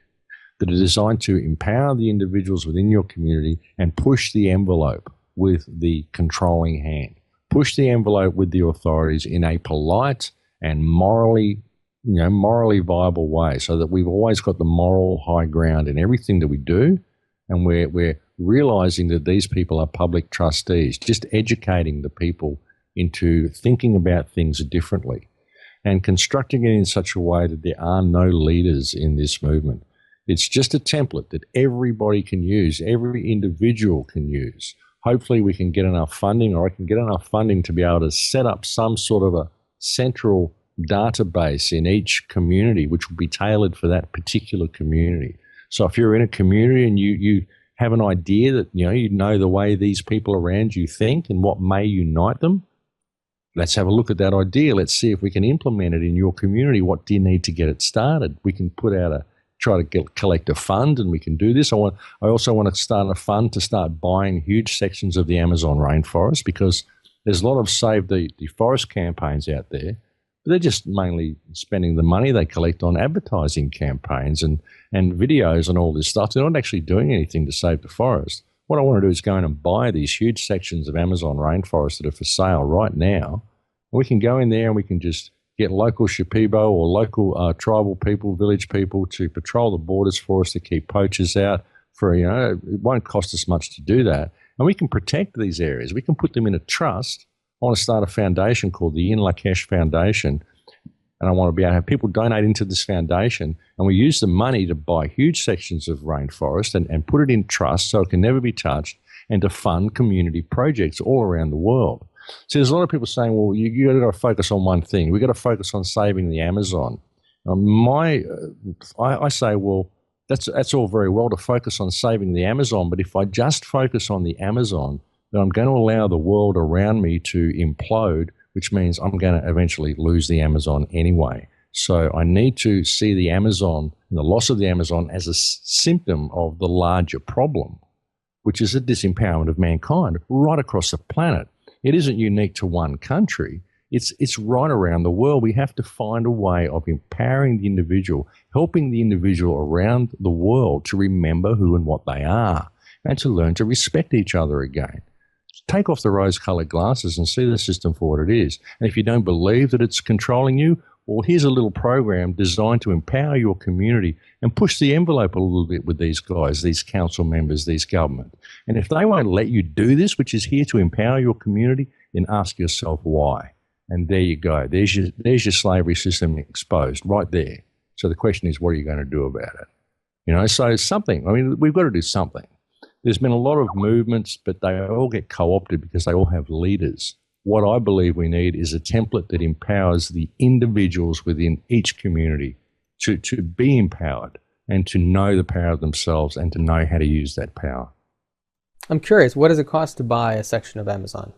Speaker 3: that are designed to empower the individuals within your community and push the envelope with the controlling hand. Push the envelope with the authorities in a polite and morally morally viable way, so that we've always got the moral high ground in everything that we do, and we're realizing that these people are public trustees, just educating the people into thinking about things differently and constructing it in such a way that there are no leaders in this movement. It's just a template that everybody can use, every individual can use. Hopefully we can get enough funding, or I can get enough funding to be able to set up some sort of a central database in each community, which will be tailored for that particular community. So if you're in a community and you have an idea that, you know the way these people around you think and what may unite them, let's have a look at that idea. Let's see if we can implement it in your community. What do you need to get it started? We can try to collect a fund, and we can do this. I also want to start a fund to start buying huge sections of the Amazon rainforest, because there's a lot of Save the Forest campaigns out there, but they're just mainly spending the money they collect on advertising campaigns and videos and all this stuff. They're not actually doing anything to save the forest. What I want to do is go in and buy these huge sections of Amazon rainforest that are for sale right now. We can go in there and we can just get local Shipibo or local tribal people, village people to patrol the borders for us, to keep poachers out. It won't cost us much to do that. And we can protect these areas. We can put them in a trust. I want to start a foundation called the In Lakesh Foundation, and I want to be able to have people donate into this foundation, and we use the money to buy huge sections of rainforest and put it in trust so it can never be touched, and to fund community projects all around the world. So there's a lot of people saying, well, you got to focus on one thing. We've got to focus on saving the Amazon. I say, well, that's all very well to focus on saving the Amazon, but if I just focus on the Amazon, then I'm going to allow the world around me to implode, which means I'm going to eventually lose the Amazon anyway. So I need to see the Amazon and the loss of the Amazon as a symptom of the larger problem, which is the disempowerment of mankind right across the planet. It isn't unique to one country. It's right around the world. We have to find a way of empowering the individual, helping the individual around the world to remember who and what they are, and to learn to respect each other again. Take off the rose-colored glasses and see the system for what it is. And if you don't believe that it's controlling you, well, here's a little program designed to empower your community and push the envelope a little bit with these guys, these council members, these government. And if they won't let you do this, which is here to empower your community, then ask yourself why. And there you go. There's your slavery system exposed right there. So the question is, what are you going to do about it? So something. I mean, we've got to do something. There's been a lot of movements, but they all get co-opted because they all have leaders. What I believe we need is a template that empowers the individuals within each community to be empowered and to know the power of themselves and to know how to use that power.
Speaker 2: I'm curious, what does it cost to buy a section of Amazon?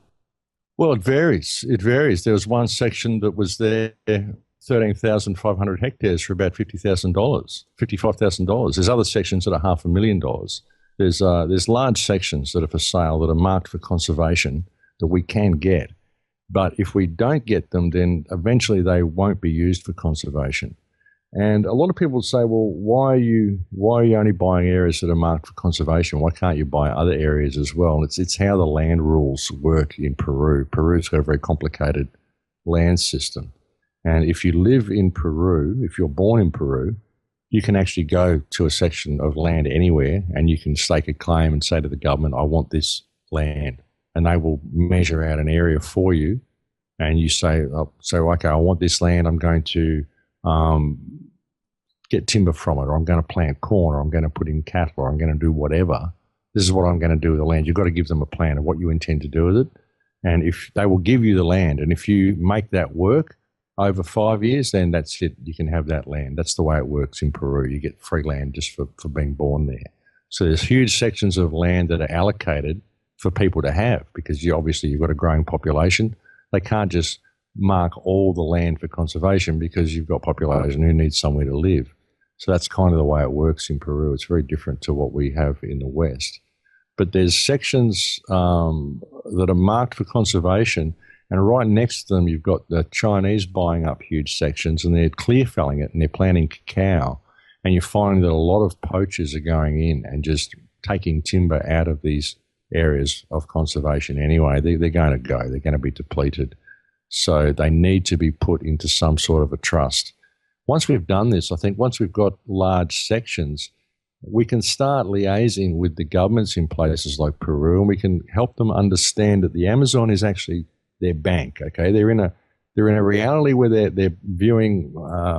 Speaker 3: Well, it varies. There was one section that was there, 13,500 hectares for about $50,000, $55,000. There's other sections that are $500,000. There's large sections that are for sale that are marked for conservation that we can get. But if we don't get them, then eventually they won't be used for conservation. And a lot of people say, well, why are you only buying areas that are marked for conservation? Why can't you buy other areas as well? And it's how the land rules work in Peru. Peru's got a very complicated land system. And if you live in Peru, if you're born in Peru, you can actually go to a section of land anywhere and you can stake a claim and say to the government, I want this land. And they will measure out an area for you. And you say, okay, I want this land. I'm going to get timber from it, or I'm going to plant corn, or I'm going to put in cattle, or I'm going to do whatever. This is what I'm going to do with the land. You've got to give them a plan of what you intend to do with it. And if they will give you the land, and if you make that work over 5 years, then that's it. You can have that land. That's the way it works in Peru. You get free land just for being born there. So there's huge sections of land that are allocated for people to have, because you've got a growing population. They can't just mark all the land for conservation because you've got population who needs somewhere to live. So that's kind of the way it works in Peru. It's very different to what we have in the West. But there's sections that are marked for conservation, and right next to them you've got the Chinese buying up huge sections, and they're clear felling it and they're planting cacao. And you're finding that a lot of poachers are going in and just taking timber out of these areas of conservation anyway. They're going to go. They're going to be depleted. So they need to be put into some sort of a trust. once we've done this, I think once we've got large sections, we can start liaising with the governments in places like Peru, and we can help them understand that the Amazon is actually their bank. Okay, they're in a reality where they're viewing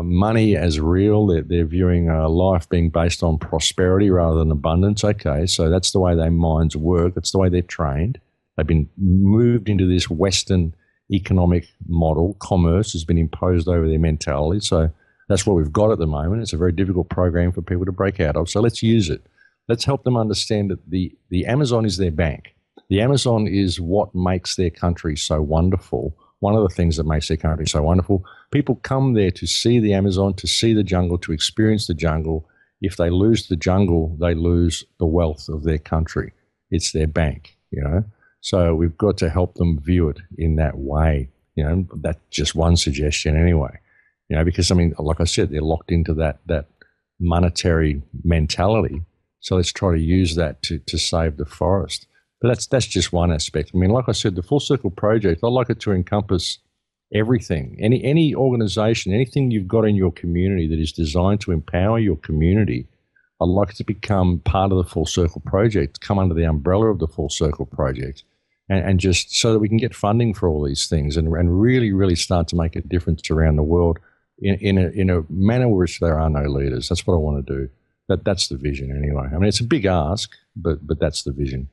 Speaker 3: money as real. They're viewing life being based on prosperity rather than abundance. Okay, so that's the way their minds work. That's the way they're trained. They've been moved into this Western economic model. Commerce has been imposed over their mentality. So that's what we've got at the moment. It's a very difficult program for people to break out of. So let's use it. Let's help them understand that the Amazon is their bank. The Amazon is what makes their country so wonderful. One of the things that makes their country so wonderful. People come there to see the Amazon, to see the jungle, to experience the jungle. If they lose the jungle, they lose the wealth of their country. It's their bank, you know. So we've got to help them view it in that way. You know, that's just one suggestion anyway. You know, because, I mean, like I said, they're locked into that monetary mentality. So let's try to use that to save the forest. But that's just one aspect. I mean, like I said, the Full Circle Project, I'd like it to encompass everything. Any organization, anything you've got in your community that is designed to empower your community, I'd like it to become part of the Full Circle Project, come under the umbrella of the Full Circle Project, and just so that we can get funding for all these things and really, really start to make a difference around the world in a manner which there are no leaders. That's what I want to do. That's the vision anyway. I mean, it's a big ask, but that's the vision.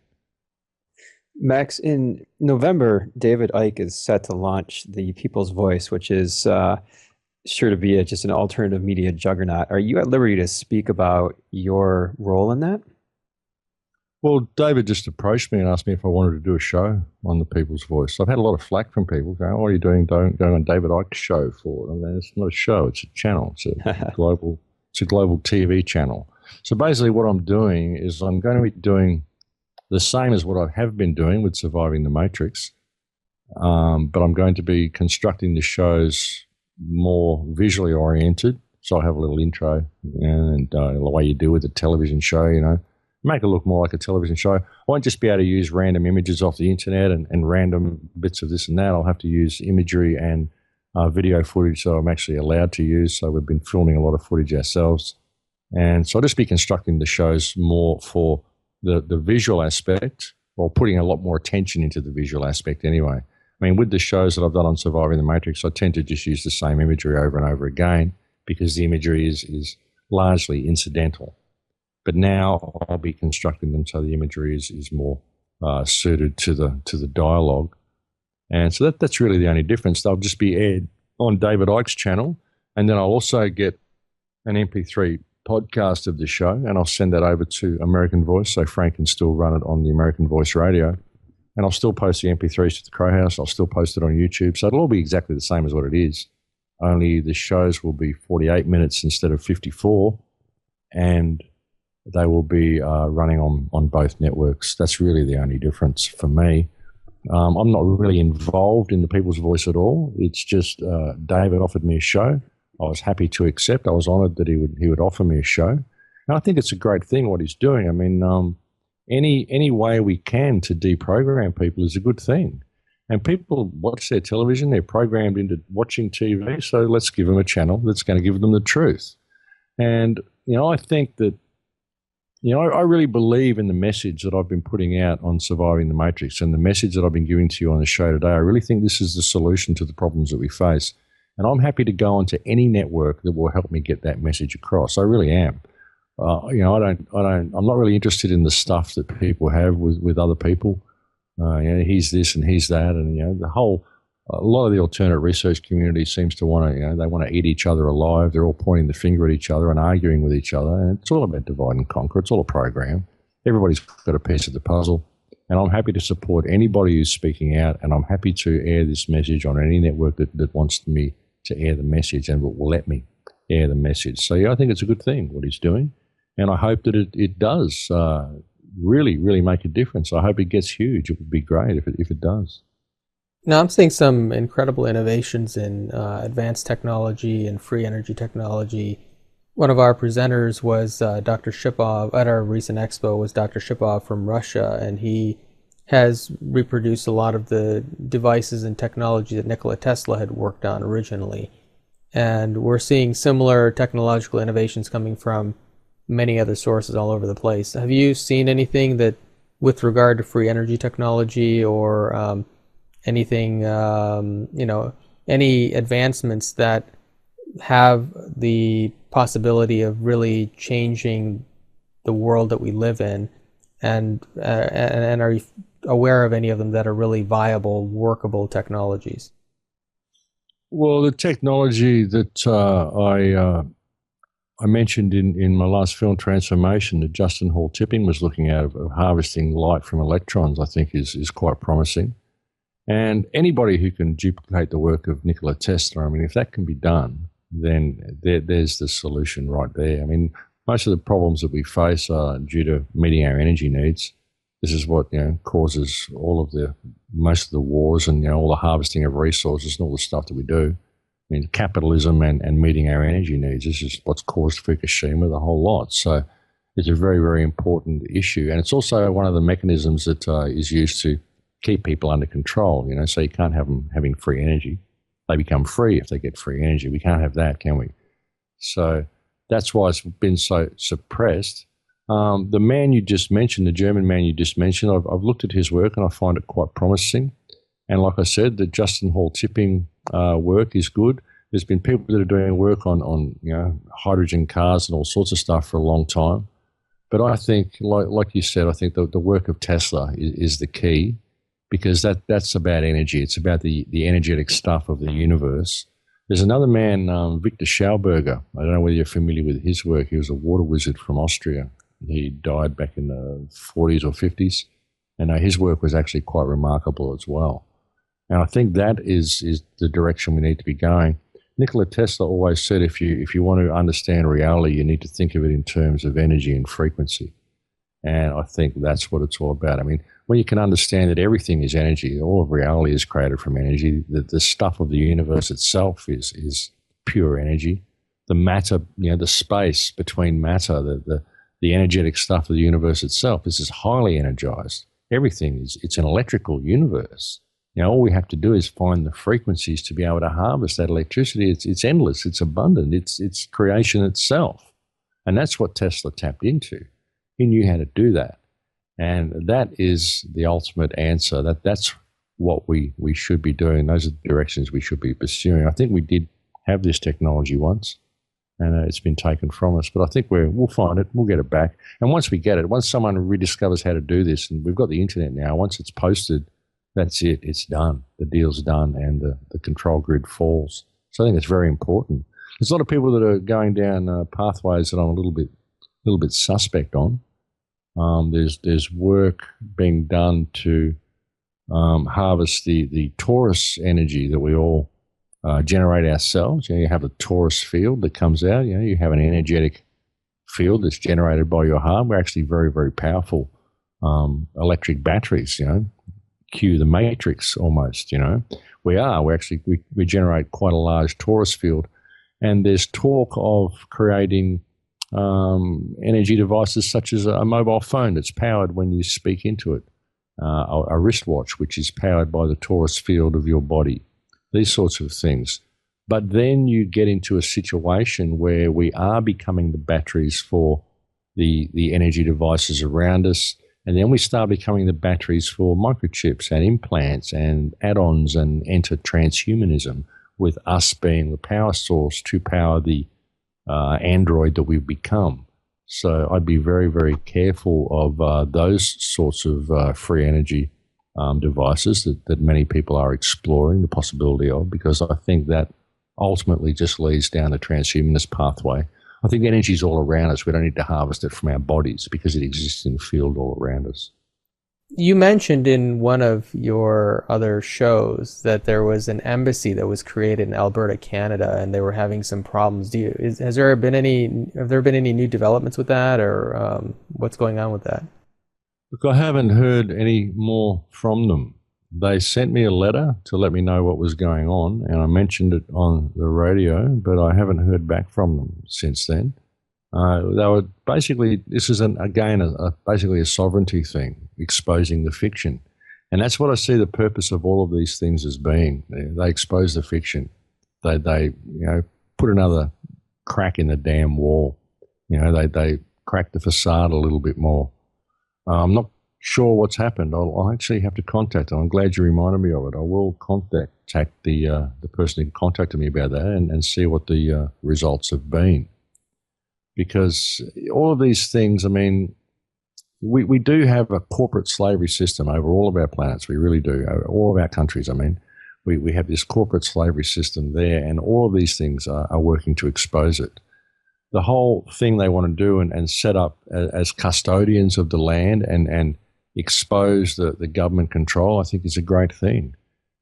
Speaker 4: Max, in November, David Icke is set to launch the People's Voice, which is sure to be just an alternative media juggernaut. Are you at liberty to speak about your role in that?
Speaker 3: Well, David just approached me and asked me if I wanted to do a show on the People's Voice. I've had a lot of flack from people going, "What are you doing going on David Icke's show for?" I mean, it's not a show; it's a channel. It's a global TV channel. So basically, what I'm doing is I'm going to be doing the same as what I have been doing with Surviving the Matrix, but I'm going to be constructing the shows more visually oriented. So I have a little intro and the way you do with a television show, you know. Make it look more like a television show. I won't just be able to use random images off the internet and random bits of this and that. I'll have to use imagery and video footage that I'm actually allowed to use. So we've been filming a lot of footage ourselves. And so I'll just be constructing the shows more for the visual aspect, or putting a lot more attention into the visual aspect anyway. I mean, with the shows that I've done on Surviving the Matrix, I tend to just use the same imagery over and over again because the imagery is largely incidental. But now I'll be constructing them so the imagery is more suited to the dialogue, and so that's really the only difference. They'll just be aired on David Icke's channel, and then I'll also get an MP3 podcast of the show, and I'll send that over to American Voice, so Frank can still run it on the American Voice radio, and I'll still post the MP3s to the Crow House. I'll still post it on YouTube, so it'll all be exactly the same as what it is. Only the shows will be 48 minutes instead of 54, and they will be running on both networks. That's really the only difference for me. I'm not really involved in the People's Voice at all. It's just David offered me a show. I was happy to accept. I was honoured that he would offer me a show. And I think it's a great thing what he's doing. I mean, any way we can to deprogram people is a good thing. And people watch their television. They're programmed into watching TV. So let's give them a channel that's going to give them the truth. And, you know, I think that, you know, I really believe in the message that I've been putting out on Surviving the Matrix and the message that I've been giving to you on the show today. I really think this is the solution to the problems that we face. And I'm happy to go onto any network that will help me get that message across. I really am. You know, I'm not really interested in the stuff that people have with other people. You know, he's this and he's that. And, you know, a lot of the alternate research community seems to want to, you know, they want to eat each other alive. They're all pointing the finger at each other and arguing with each other. And it's all about divide and conquer. It's all a program. Everybody's got a piece of the puzzle. And I'm happy to support anybody who's speaking out. And I'm happy to air this message on any network that wants me to air the message and will let me air the message. So, yeah, I think it's a good thing what he's doing. And I hope that it does really, really make a difference. I hope it gets huge. It would be great if it does.
Speaker 2: Now, I'm seeing some incredible innovations in advanced technology and free energy technology. One of our presenters was Dr. Shipov at our recent expo was Dr. Shipov from Russia, and he has reproduced a lot of the devices and technology that Nikola Tesla had worked on originally. and we're seeing similar technological innovations coming from many other sources all over the place. Have you seen anything that, with regard to free energy technology or anything, any advancements that have the possibility of really changing the world that we live in, and are you aware of any of them that are really viable, workable technologies?
Speaker 3: Well, the technology that I mentioned in my last film, Transformation, that Justin Hall Tipping was looking at of harvesting light from electrons, I think is quite promising. And anybody who can duplicate the work of Nikola Tesla, I mean, if that can be done, then there's the solution right there. I mean, most of the problems that we face are due to meeting our energy needs. This is what causes most of the wars and all the harvesting of resources and all the stuff that we do. I mean, capitalism and meeting our energy needs. This is what's caused Fukushima, the whole lot. So it's a very, very important issue, and it's also one of the mechanisms that is used to keep people under control. So you can't have them having free energy. They become free if they get free energy. We can't have that, can we? So that's why it's been so suppressed. The man you just mentioned, the German man you just mentioned, I've looked at his work and I find it quite promising. And like I said, the Justin Hall Tipping work is good. There's been people that are doing work on hydrogen cars and all sorts of stuff for a long time. But I think, like you said, I think the work of Tesla is the key, because that's about energy. It's about the energetic stuff of the universe. There's another man, Victor Schauberger. I don't know whether you're familiar with his work. He was a water wizard from Austria. He died back in the 40s or 50s. And his work was actually quite remarkable as well. And I think that is the direction we need to be going. Nikola Tesla always said if you want to understand reality, you need to think of it in terms of energy and frequency. And I think that's what it's all about. I mean, when you can understand that everything is energy, all of reality is created from energy, the stuff of the universe itself is pure energy. The matter, the space between matter, the energetic stuff of the universe itself is highly energized. Everything it's an electrical universe. All we have to do is find the frequencies to be able to harvest that electricity. It's endless. It's abundant. It's creation itself. And that's what Tesla tapped into. He knew how to do that. And that is the ultimate answer. That's what we should be doing. Those are the directions we should be pursuing. I think we did have this technology once, and it's been taken from us. But I think we'll find it. We'll get it back. And once we get it, once someone rediscovers how to do this, and we've got the internet now, once it's posted, that's it. It's done. The deal's done, and the control grid falls. So I think it's very important. There's a lot of people that are going down pathways that I'm a little bit suspect on. There's work being done to harvest the torus energy that we all generate ourselves. You have a torus field that comes out. You have an energetic field that's generated by your heart. We're actually very, very powerful electric batteries. Cue the Matrix almost. We generate quite a large torus field, and there's talk of creating energy devices such as a mobile phone that's powered when you speak into it, a wristwatch which is powered by the torus field of your body, these sorts of things. But then you get into a situation where we are becoming the batteries for the energy devices around us, and then we start becoming the batteries for microchips and implants and add-ons, and enter transhumanism, with us being the power source to power the android that we've become. So I'd be very, very careful of those sorts of free energy devices that many people are exploring the possibility of, because I think that ultimately just leads down the transhumanist pathway. I think energy is all around us. We don't need to harvest it from our bodies because it exists in the field all around us.
Speaker 2: You mentioned in one of your other shows that there was an embassy that was created in Alberta, Canada, and they were having some problems. Have there been any new developments with that, or what's going on with that?
Speaker 3: Look, I haven't heard any more from them. They sent me a letter to let me know what was going on, and I mentioned it on the radio, but I haven't heard back from them since then. They were basically, this is basically a sovereignty thing, exposing the fiction. And that's what I see the purpose of all of these things as being. They expose the fiction. They put another crack in the damn wall. They cracked the facade a little bit more. I'm not sure what's happened. I'll actually have to contact them. I'm glad you reminded me of it. I will contact the person who contacted me about that and see what the results have been. Because all of these things, I mean, we do have a corporate slavery system over all of our planets. We really do. Over all of our countries, I mean. We have this corporate slavery system there, and all of these things are working to expose it. The whole thing they want to do and set up as custodians of the land and expose the government control, I think is a great thing.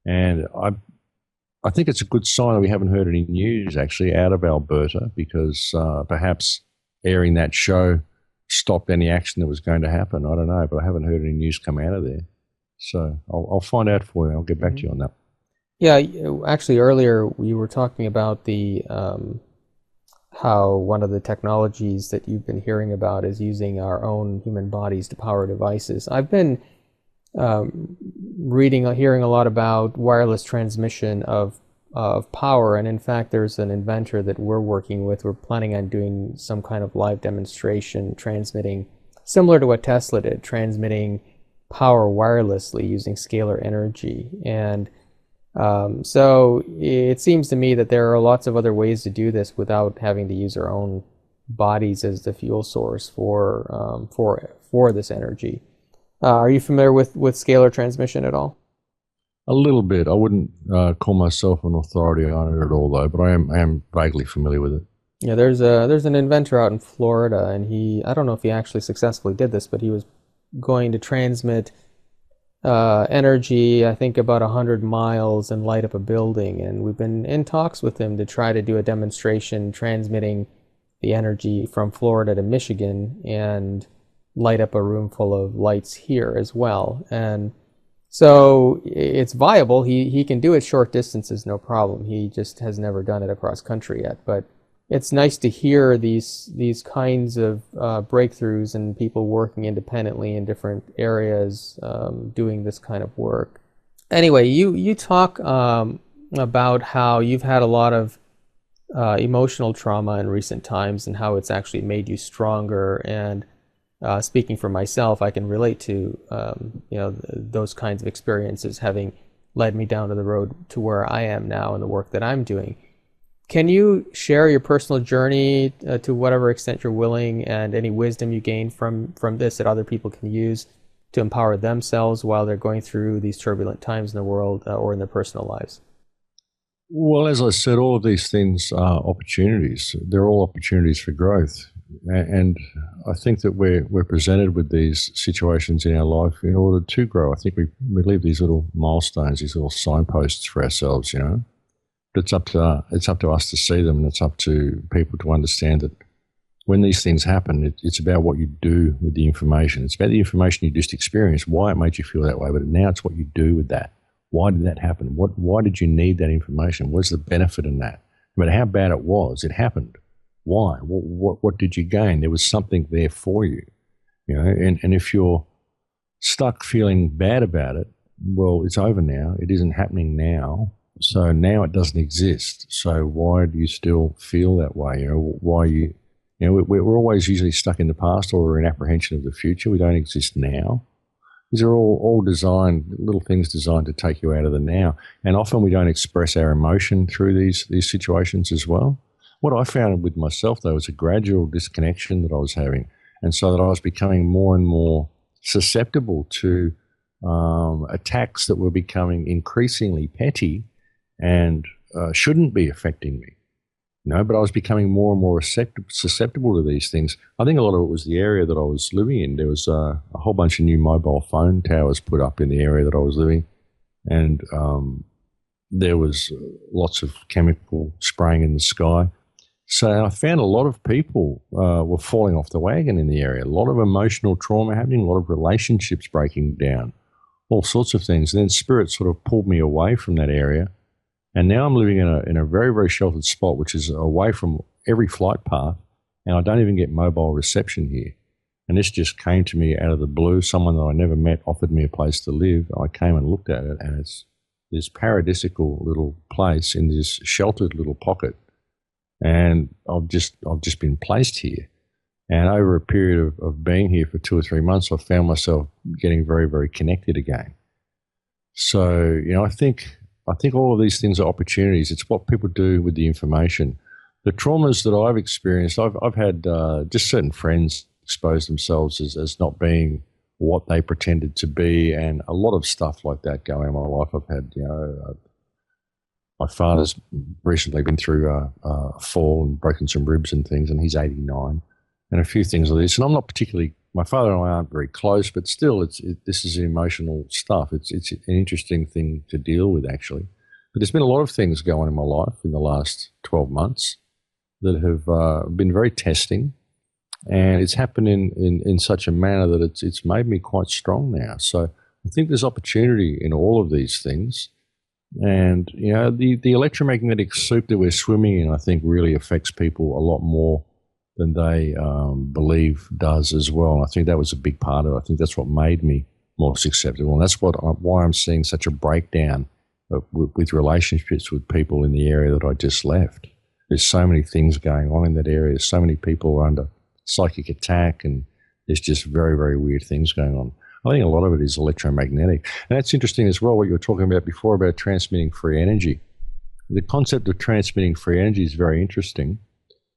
Speaker 3: And I think it's a good sign that we haven't heard any news actually out of Alberta, because perhaps airing that show stopped any action that was going to happen. I don't know, but I haven't heard any news come out of there. So I'll find out for you. I'll get back to you on that.
Speaker 2: Yeah, actually earlier you were talking about the how one of the technologies that you've been hearing about is using our own human bodies to power devices. I've been hearing a lot about wireless transmission of power, and in fact there's an inventor that we're working with. We're planning on doing some kind of live demonstration, transmitting, similar to what Tesla did, transmitting power wirelessly using scalar energy. And so it seems to me that there are lots of other ways to do this without having to use our own bodies as the fuel source for this energy. Are you familiar with scalar transmission at all?
Speaker 3: A little bit. I wouldn't call myself an authority on it at all, though, but I am vaguely familiar with it.
Speaker 2: Yeah, there's an inventor out in Florida, and I don't know if he actually successfully did this, but he was going to transmit energy, I think about 100 miles, and light up a building. And we've been in talks with him to try to do a demonstration transmitting the energy from Florida to Michigan and light up a room full of lights here as well. And so it's viable. He can do it short distances, no problem. He just has never done it across country yet. But it's nice to hear these kinds of breakthroughs and people working independently in different areas doing this kind of work. Anyway, you talk about how you've had a lot of emotional trauma in recent times and how it's actually made you stronger. And speaking for myself, I can relate to those kinds of experiences having led me down to the road to where I am now and the work that I'm doing. Can you share your personal journey to whatever extent you're willing, and any wisdom you gain from this that other people can use to empower themselves while they're going through these turbulent times in the world or in their personal lives?
Speaker 3: Well, as I said, all of these things are opportunities. They're all opportunities for growth. And I think that we're presented with these situations in our life in order to grow. I think we leave these little milestones, these little signposts for ourselves, But it's up to us to see them, and it's up to people to understand that when these things happen, it's about what you do with the information. It's about the information you just experienced, why it made you feel that way, but now it's what you do with that. Why did that happen? Why did you need that information? What's the benefit in that? No matter how bad it was, it happened. Why? What did you gain? There was something there for you, And if you're stuck feeling bad about it, well, it's over now. It isn't happening now. So now it doesn't exist. So why do you still feel that way? We're always usually stuck in the past, or we're in apprehension of the future. We don't exist now. These are all designed, little things designed to take you out of the now. And often we don't express our emotion through these situations as well. What I found with myself, though, was a gradual disconnection that I was having. And so that I was becoming more and more susceptible to attacks that were becoming increasingly petty and shouldn't be affecting me. But I was becoming more and more susceptible to these things. I think a lot of it was the area that I was living in. There was a whole bunch of new mobile phone towers put up in the area that I was living, and there was lots of chemical spraying in the sky. So I found a lot of people were falling off the wagon in the area, a lot of emotional trauma happening, a lot of relationships breaking down, all sorts of things. And then Spirit sort of pulled me away from that area. And now I'm living in a very, very sheltered spot, which is away from every flight path, and I don't even get mobile reception here. And this just came to me out of the blue. Someone that I never met offered me a place to live. I came and looked at it, and it's this paradisical little place in this sheltered little pocket. And I've just been placed here. And over a period of being here for 2 or 3 months, I found myself getting very, very connected again. So, I think all of these things are opportunities. It's what people do with the information. The traumas that I've experienced, I've had just certain friends expose themselves as not being what they pretended to be, and a lot of stuff like that going on in my life. I've had, my father's recently been through a fall and broken some ribs and things, and he's 89. And a few things like this. And I'm not particularly, my father and I aren't very close, but still, this is emotional stuff. It's an interesting thing to deal with, actually. But there's been a lot of things going on in my life in the last 12 months that have been very testing. And it's happened in such a manner that it's made me quite strong now. So I think there's opportunity in all of these things. And, the electromagnetic soup that we're swimming in, I think, really affects people a lot more than they believe does as well. And I think that was a big part of it. I think that's what made me more susceptible. And that's why I'm seeing such a breakdown with relationships with people in the area that I just left. There's so many things going on in that area. So many people are under psychic attack, and there's just very, very weird things going on. I think a lot of it is electromagnetic. And that's interesting as well, what you were talking about before about transmitting free energy. The concept of transmitting free energy is very interesting.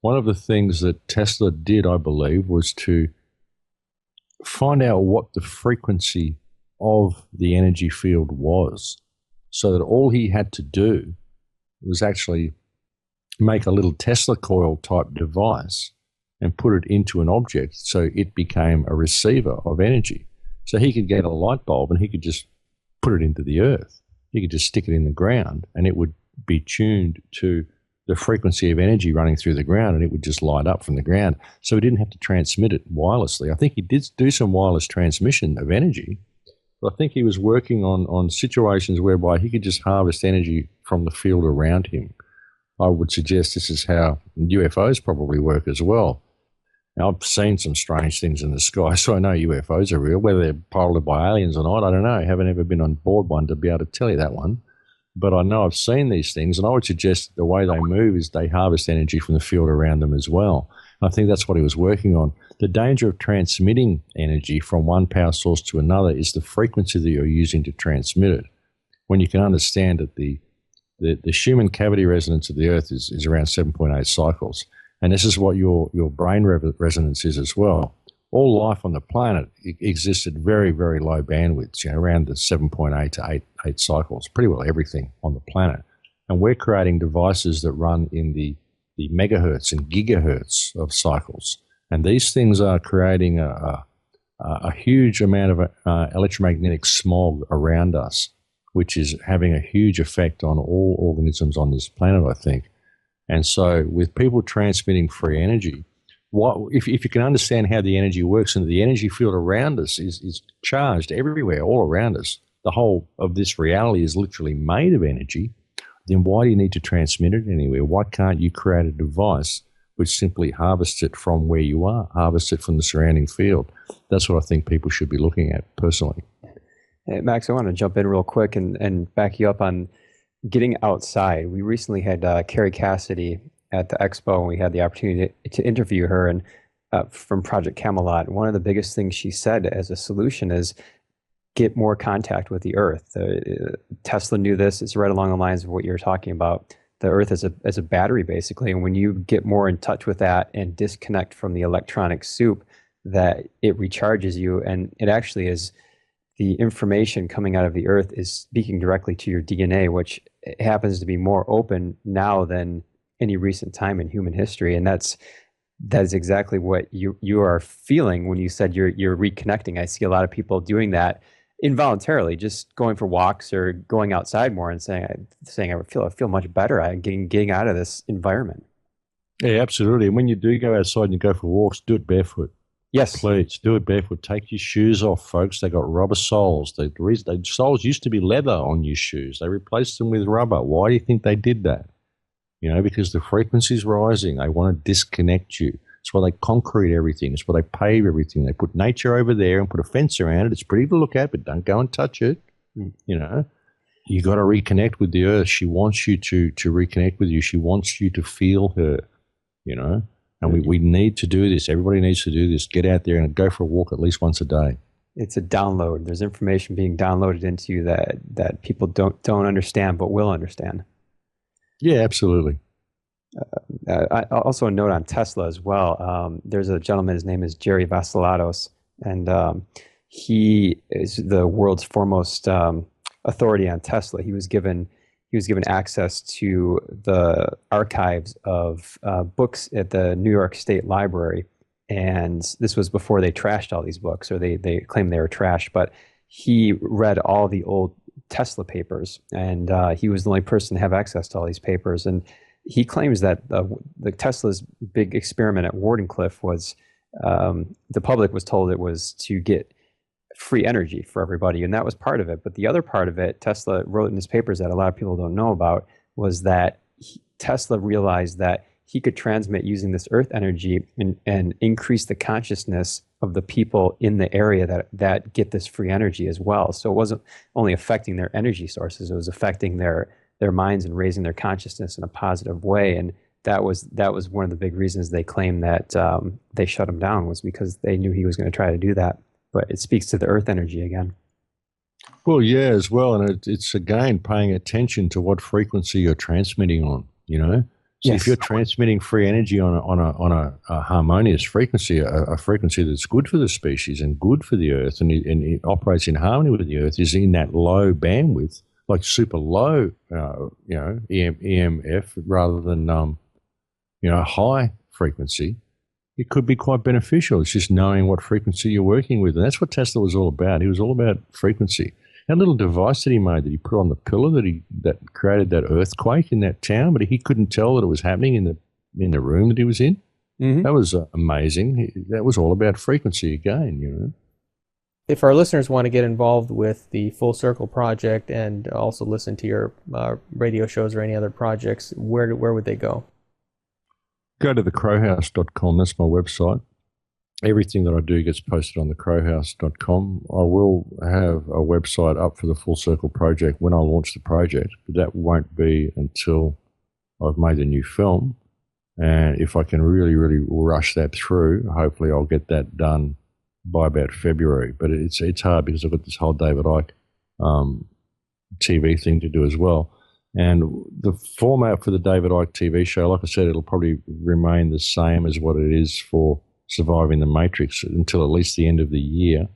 Speaker 3: One of the things that Tesla did, I believe, was to find out what the frequency of the energy field was, so that all he had to do was actually make a little Tesla coil type device and put it into an object so it became a receiver of energy. So he could get a light bulb and he could just put it into the earth. He could just stick it in the ground and it would be tuned to the frequency of energy running through the ground, and it would just light up from the ground. So he didn't have to transmit it wirelessly. I think he did do some wireless transmission of energy, but I think he was working on situations whereby he could just harvest energy from the field around him. I would suggest this is how UFOs probably work as well. Now, I've seen some strange things in the sky, so I know UFOs are real. Whether they're piloted by aliens or not, I don't know. I haven't ever been on board one to be able to tell you that one. But I know I've seen these things, and I would suggest that the way they move is they harvest energy from the field around them as well. I think that's what he was working on. The danger of transmitting energy from one power source to another is the frequency that you're using to transmit it. When you can understand that the Schumann cavity resonance of the Earth is around 7.8 cycles, and this is what your brain resonance is as well. All life on the planet exists at very, very low bandwidths, around the 7.8 to 8 cycles, pretty well everything on the planet. And we're creating devices that run in the megahertz and gigahertz of cycles. And these things are creating a huge amount of electromagnetic smog around us, which is having a huge effect on all organisms on this planet, I think. And so with people transmitting free energy, if you can understand how the energy works, and the energy field around us is charged everywhere, all around us, the whole of this reality is literally made of energy, then why do you need to transmit it anywhere? Why can't you create a device which simply harvests it from where you are, harvests it from the surrounding field? That's what I think people should be looking at personally.
Speaker 4: Hey, Max, I want to jump in real quick and back you up on getting outside. We recently had Carrie Cassidy at the expo, and we had the opportunity to interview her, and from Project Camelot. One of the biggest things she said as a solution is get more contact with the Earth. Tesla knew this. It's right along the lines of what you're talking about. The Earth as a battery, basically, and when you get more in touch with that and disconnect from the electronic soup, that it recharges you, and it actually is the information coming out of the Earth is speaking directly to your DNA, which happens to be more open now than any recent time in human history. And that is exactly what you are feeling when you said you're reconnecting. I see a lot of people doing that involuntarily, just going for walks or going outside more and saying I feel much better. I'm getting out of this environment.
Speaker 3: Yeah, absolutely. And when you do go outside and you go for walks, do it barefoot.
Speaker 4: Yes.
Speaker 3: Please do it barefoot. Take your shoes off, folks. They got rubber soles. The soles used to be leather on your shoes. They replaced them with rubber. Why do you think they did that? Because the frequency's rising. They want to disconnect you. It's why they concrete everything. It's why they pave everything. They put nature over there and put a fence around it. It's pretty to look at, but don't go and touch it. You got to reconnect with the Earth. She wants you to reconnect with you. She wants you to feel her. And we need to do this. Everybody needs to do this. Get out there and go for a walk at least once a day.
Speaker 4: It's a download. There's information being downloaded into you that people don't understand but will understand.
Speaker 3: Yeah, absolutely.
Speaker 4: Also a note on Tesla as well. There's a gentleman, his name is Jerry Vassilatos, and he is the world's foremost authority on Tesla. He was given access to the archives of books at the New York State Library, and this was before they trashed all these books, or they claimed they were trashed. But he read all the old Tesla papers, and he was the only person to have access to all these papers. And he claims that the Tesla's big experiment at Wardenclyffe was, the public was told it was to get free energy for everybody, and that was part of it. But the other part of it, Tesla wrote in his papers that a lot of people don't know about, was that Tesla realized that he could transmit using this earth energy and increase the consciousness of the people in the area that get this free energy as well. So it wasn't only affecting their energy sources, it was affecting their minds and raising their consciousness in a positive way. And that was one of the big reasons they claimed that they shut him down, was because they knew he was going to try to do that. But it speaks to the earth energy again.
Speaker 3: Well, yeah, as well. And it's again paying attention to what frequency you're transmitting on, So
Speaker 4: Yes.
Speaker 3: if you're transmitting free energy on a harmonious frequency, a frequency that's good for the species and good for the earth, and it operates in harmony with the earth, is in that low bandwidth, like super low, EMF, rather than, high frequency, it could be quite beneficial. It's just knowing what frequency you're working with. And that's what Tesla was all about. He was all about frequency. That little device that he made, that he put on the pillar, that created that earthquake in that town, but he couldn't tell that it was happening in the room that he was in. Mm-hmm. That was amazing. That was all about frequency again,
Speaker 2: If our listeners want to get involved with the Full Circle project and also listen to your radio shows or any other projects, where would they go?
Speaker 3: Go to thecrowhouse.com. That's my website. Everything that I do gets posted on thecrowhouse.com. I will have a website up for the Full Circle project when I launch the project, but that won't be until I've made a new film. And if I can really, really rush that through, hopefully I'll get that done by about February. But it's hard because I've got this whole David Icke TV thing to do as well. And the format for the David Icke TV show, like I said, it'll probably remain the same as what it is for Surviving the Matrix until at least the end of the year.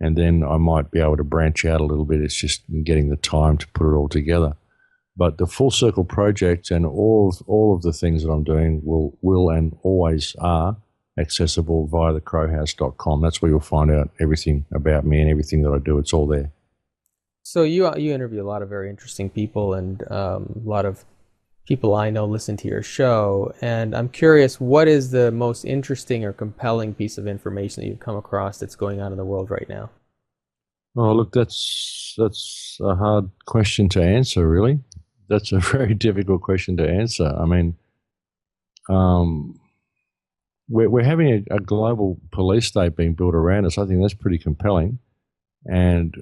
Speaker 3: And then I might be able to branch out a little bit. It's just getting the time to put it all together. But the Full Circle project and all of the things that I'm doing will and always are accessible via thecrowhouse.com. That's where you'll find out everything about me and everything that I do. It's all there.
Speaker 2: So you interview a lot of very interesting people, and a lot of people I know listen to your show. And I'm curious, what is the most interesting or compelling piece of information that you've come across that's going on in the world right now?
Speaker 3: Oh, look, that's a hard question to answer, really. That's a very difficult question to answer. I mean, we're having a global police state being built around us. I think that's pretty compelling. And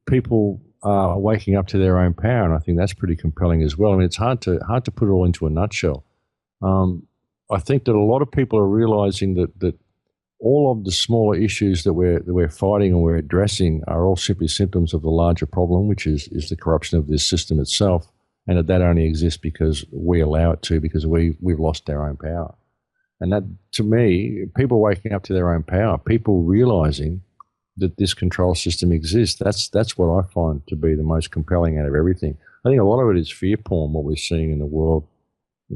Speaker 3: people are waking up to their own power, and I think that's pretty compelling as well. I mean, it's hard to put it all into a nutshell. I think that a lot of people are realizing that all of the smaller issues that we're fighting and we're addressing are all simply symptoms of the larger problem, which is the corruption of this system itself, and that only exists because we allow it to, because we've lost our own power. And that, to me, people waking up to their own power, people realizing that this control system exists, that's what I find to be the most compelling out of everything. I think a lot of it is fear porn, what we're seeing in the world.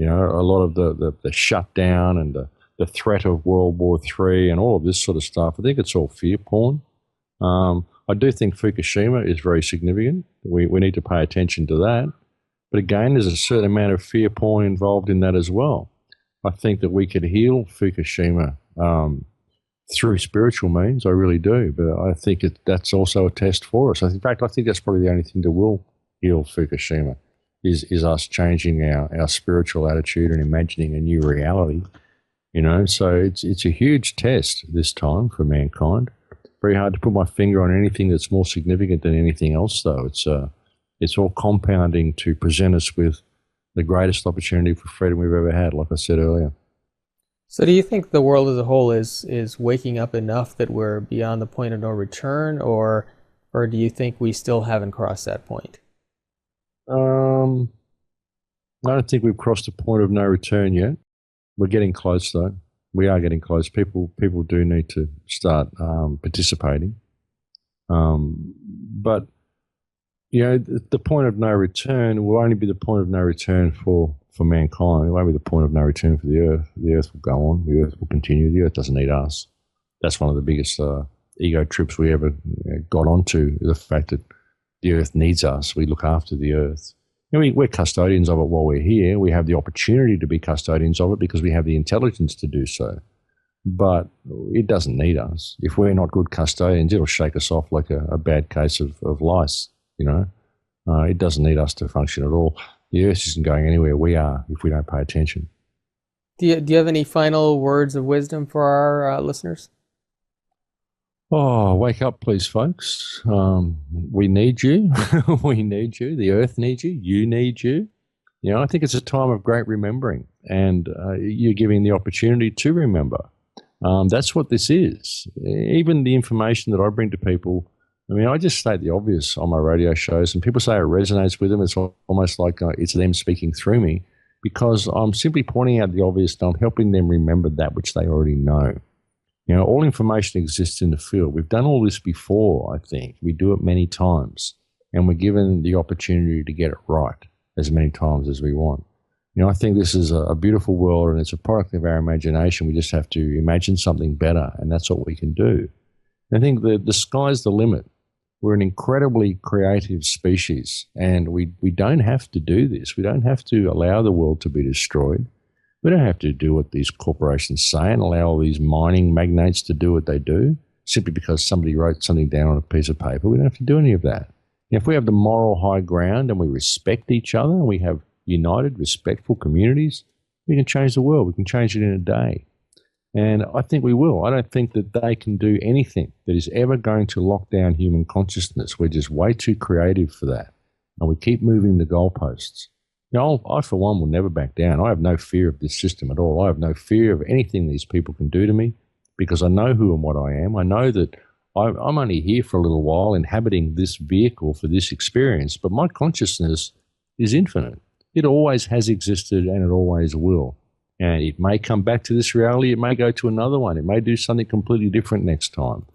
Speaker 3: A lot of the shutdown and the threat of World War III and all of this sort of stuff. I think it's all fear porn. I do think Fukushima is very significant. We need to pay attention to that. But again, there's a certain amount of fear porn involved in that as well. I think that we could heal Fukushima through spiritual means. I really do. But I think that's also a test for us. In fact, I think that's probably the only thing that will heal Fukushima is us changing our spiritual attitude and imagining a new reality. So it's a huge test this time for mankind. Very hard to put my finger on anything that's more significant than anything else, though. It's all compounding to present us with the greatest opportunity for freedom we've ever had, like I said earlier.
Speaker 2: So do you think the world as a whole is waking up enough that we're beyond the point of no return, or do you think we still haven't crossed that point?
Speaker 3: I don't think we've crossed the point of no return yet. We're getting close, though. We are getting close. People do need to start participating. But the point of no return will only be the point of no return for mankind. It won't be the point of no return for the Earth. The Earth will go on. The Earth will continue. The Earth doesn't need us. That's one of the biggest ego trips we ever got onto, the fact that the Earth needs us. We look after the Earth. We're custodians of it while we're here. We have the opportunity to be custodians of it because we have the intelligence to do so. But it doesn't need us. If we're not good custodians, it'll shake us off like a bad case of lice, It doesn't need us to function at all. The Earth isn't going anywhere. We are, if we don't pay attention.
Speaker 2: Do you have any final words of wisdom for our listeners?
Speaker 3: Oh, wake up, please, folks. We need you. We need you. The Earth needs you. You need you. I think it's a time of great remembering, and you're giving the opportunity to remember. That's what this is. Even the information that I bring to people, I just state the obvious on my radio shows, and people say it resonates with them. It's almost like it's them speaking through me, because I'm simply pointing out the obvious, and I'm helping them remember that which they already know. All information exists in the field. We've done all this before, I think. We do it many times, and we're given the opportunity to get it right as many times as we want. I think this is a beautiful world, and it's a product of our imagination. We just have to imagine something better, and that's what we can do. I think the sky's the limit. We're an incredibly creative species, and we don't have to do this. We don't have to allow the world to be destroyed. We don't have to do what these corporations say and allow all these mining magnates to do what they do simply because somebody wrote something down on a piece of paper. We don't have to do any of that. If we have the moral high ground and we respect each other and we have united, respectful communities, we can change the world. We can change it in a day. And I think we will. I don't think that they can do anything that is ever going to lock down human consciousness. We're just way too creative for that. And we keep moving the goalposts. I, for one, will never back down. I have no fear of this system at all. I have no fear of anything these people can do to me because I know who and what I am. I know that I'm only here for a little while inhabiting this vehicle for this experience, but my consciousness is infinite. It always has existed and it always will. And it may come back to this reality. It may go to another one. It may do something completely different next time.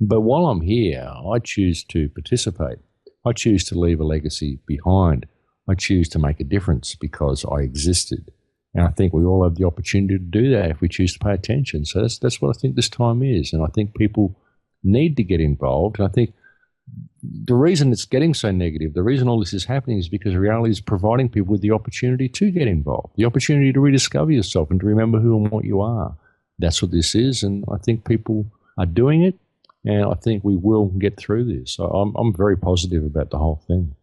Speaker 3: But while I'm here, I choose to participate. I choose to leave a legacy behind. I choose to make a difference because I existed. And I think we all have the opportunity to do that if we choose to pay attention. So that's what I think this time is. And I think people need to get involved. And I think the reason it's getting so negative, the reason all this is happening is because reality is providing people with the opportunity to get involved, the opportunity to rediscover yourself and to remember who and what you are. That's what this is. And I think people are doing it. And I think we will get through this. So I'm very positive about the whole thing.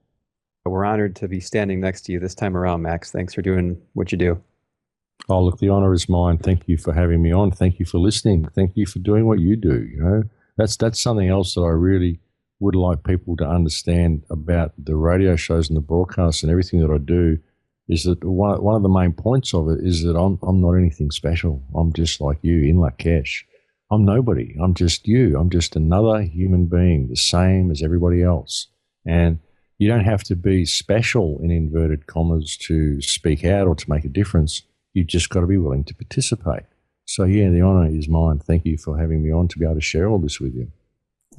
Speaker 4: We're honored to be standing next to you this time around, Max. Thanks for doing what you do.
Speaker 3: Oh, look, the honor is mine. Thank you for having me on. Thank you for listening. Thank you for doing what you do. That's something else that I really would like people to understand about the radio shows and the broadcasts and everything that I do, is that one of the main points of it is that I'm not anything special. I'm just like you in Lakesh. I'm nobody. I'm just you. I'm just another human being, the same as everybody else. And you don't have to be special in inverted commas to speak out or to make a difference. You've just got to be willing to participate. So yeah, the honor is mine. Thank you for having me on to be able to share all this with you.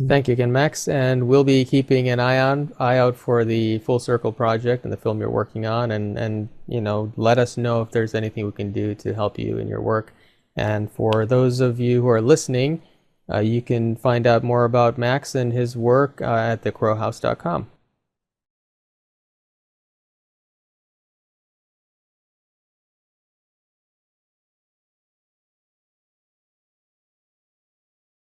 Speaker 2: Thank you again, Max. And we'll be keeping an eye out for the Full Circle project and the film you're working on, and let us know if there's anything we can do to help you in your work. And for those of you who are listening, you can find out more about Max and his work at thecrowhouse.com.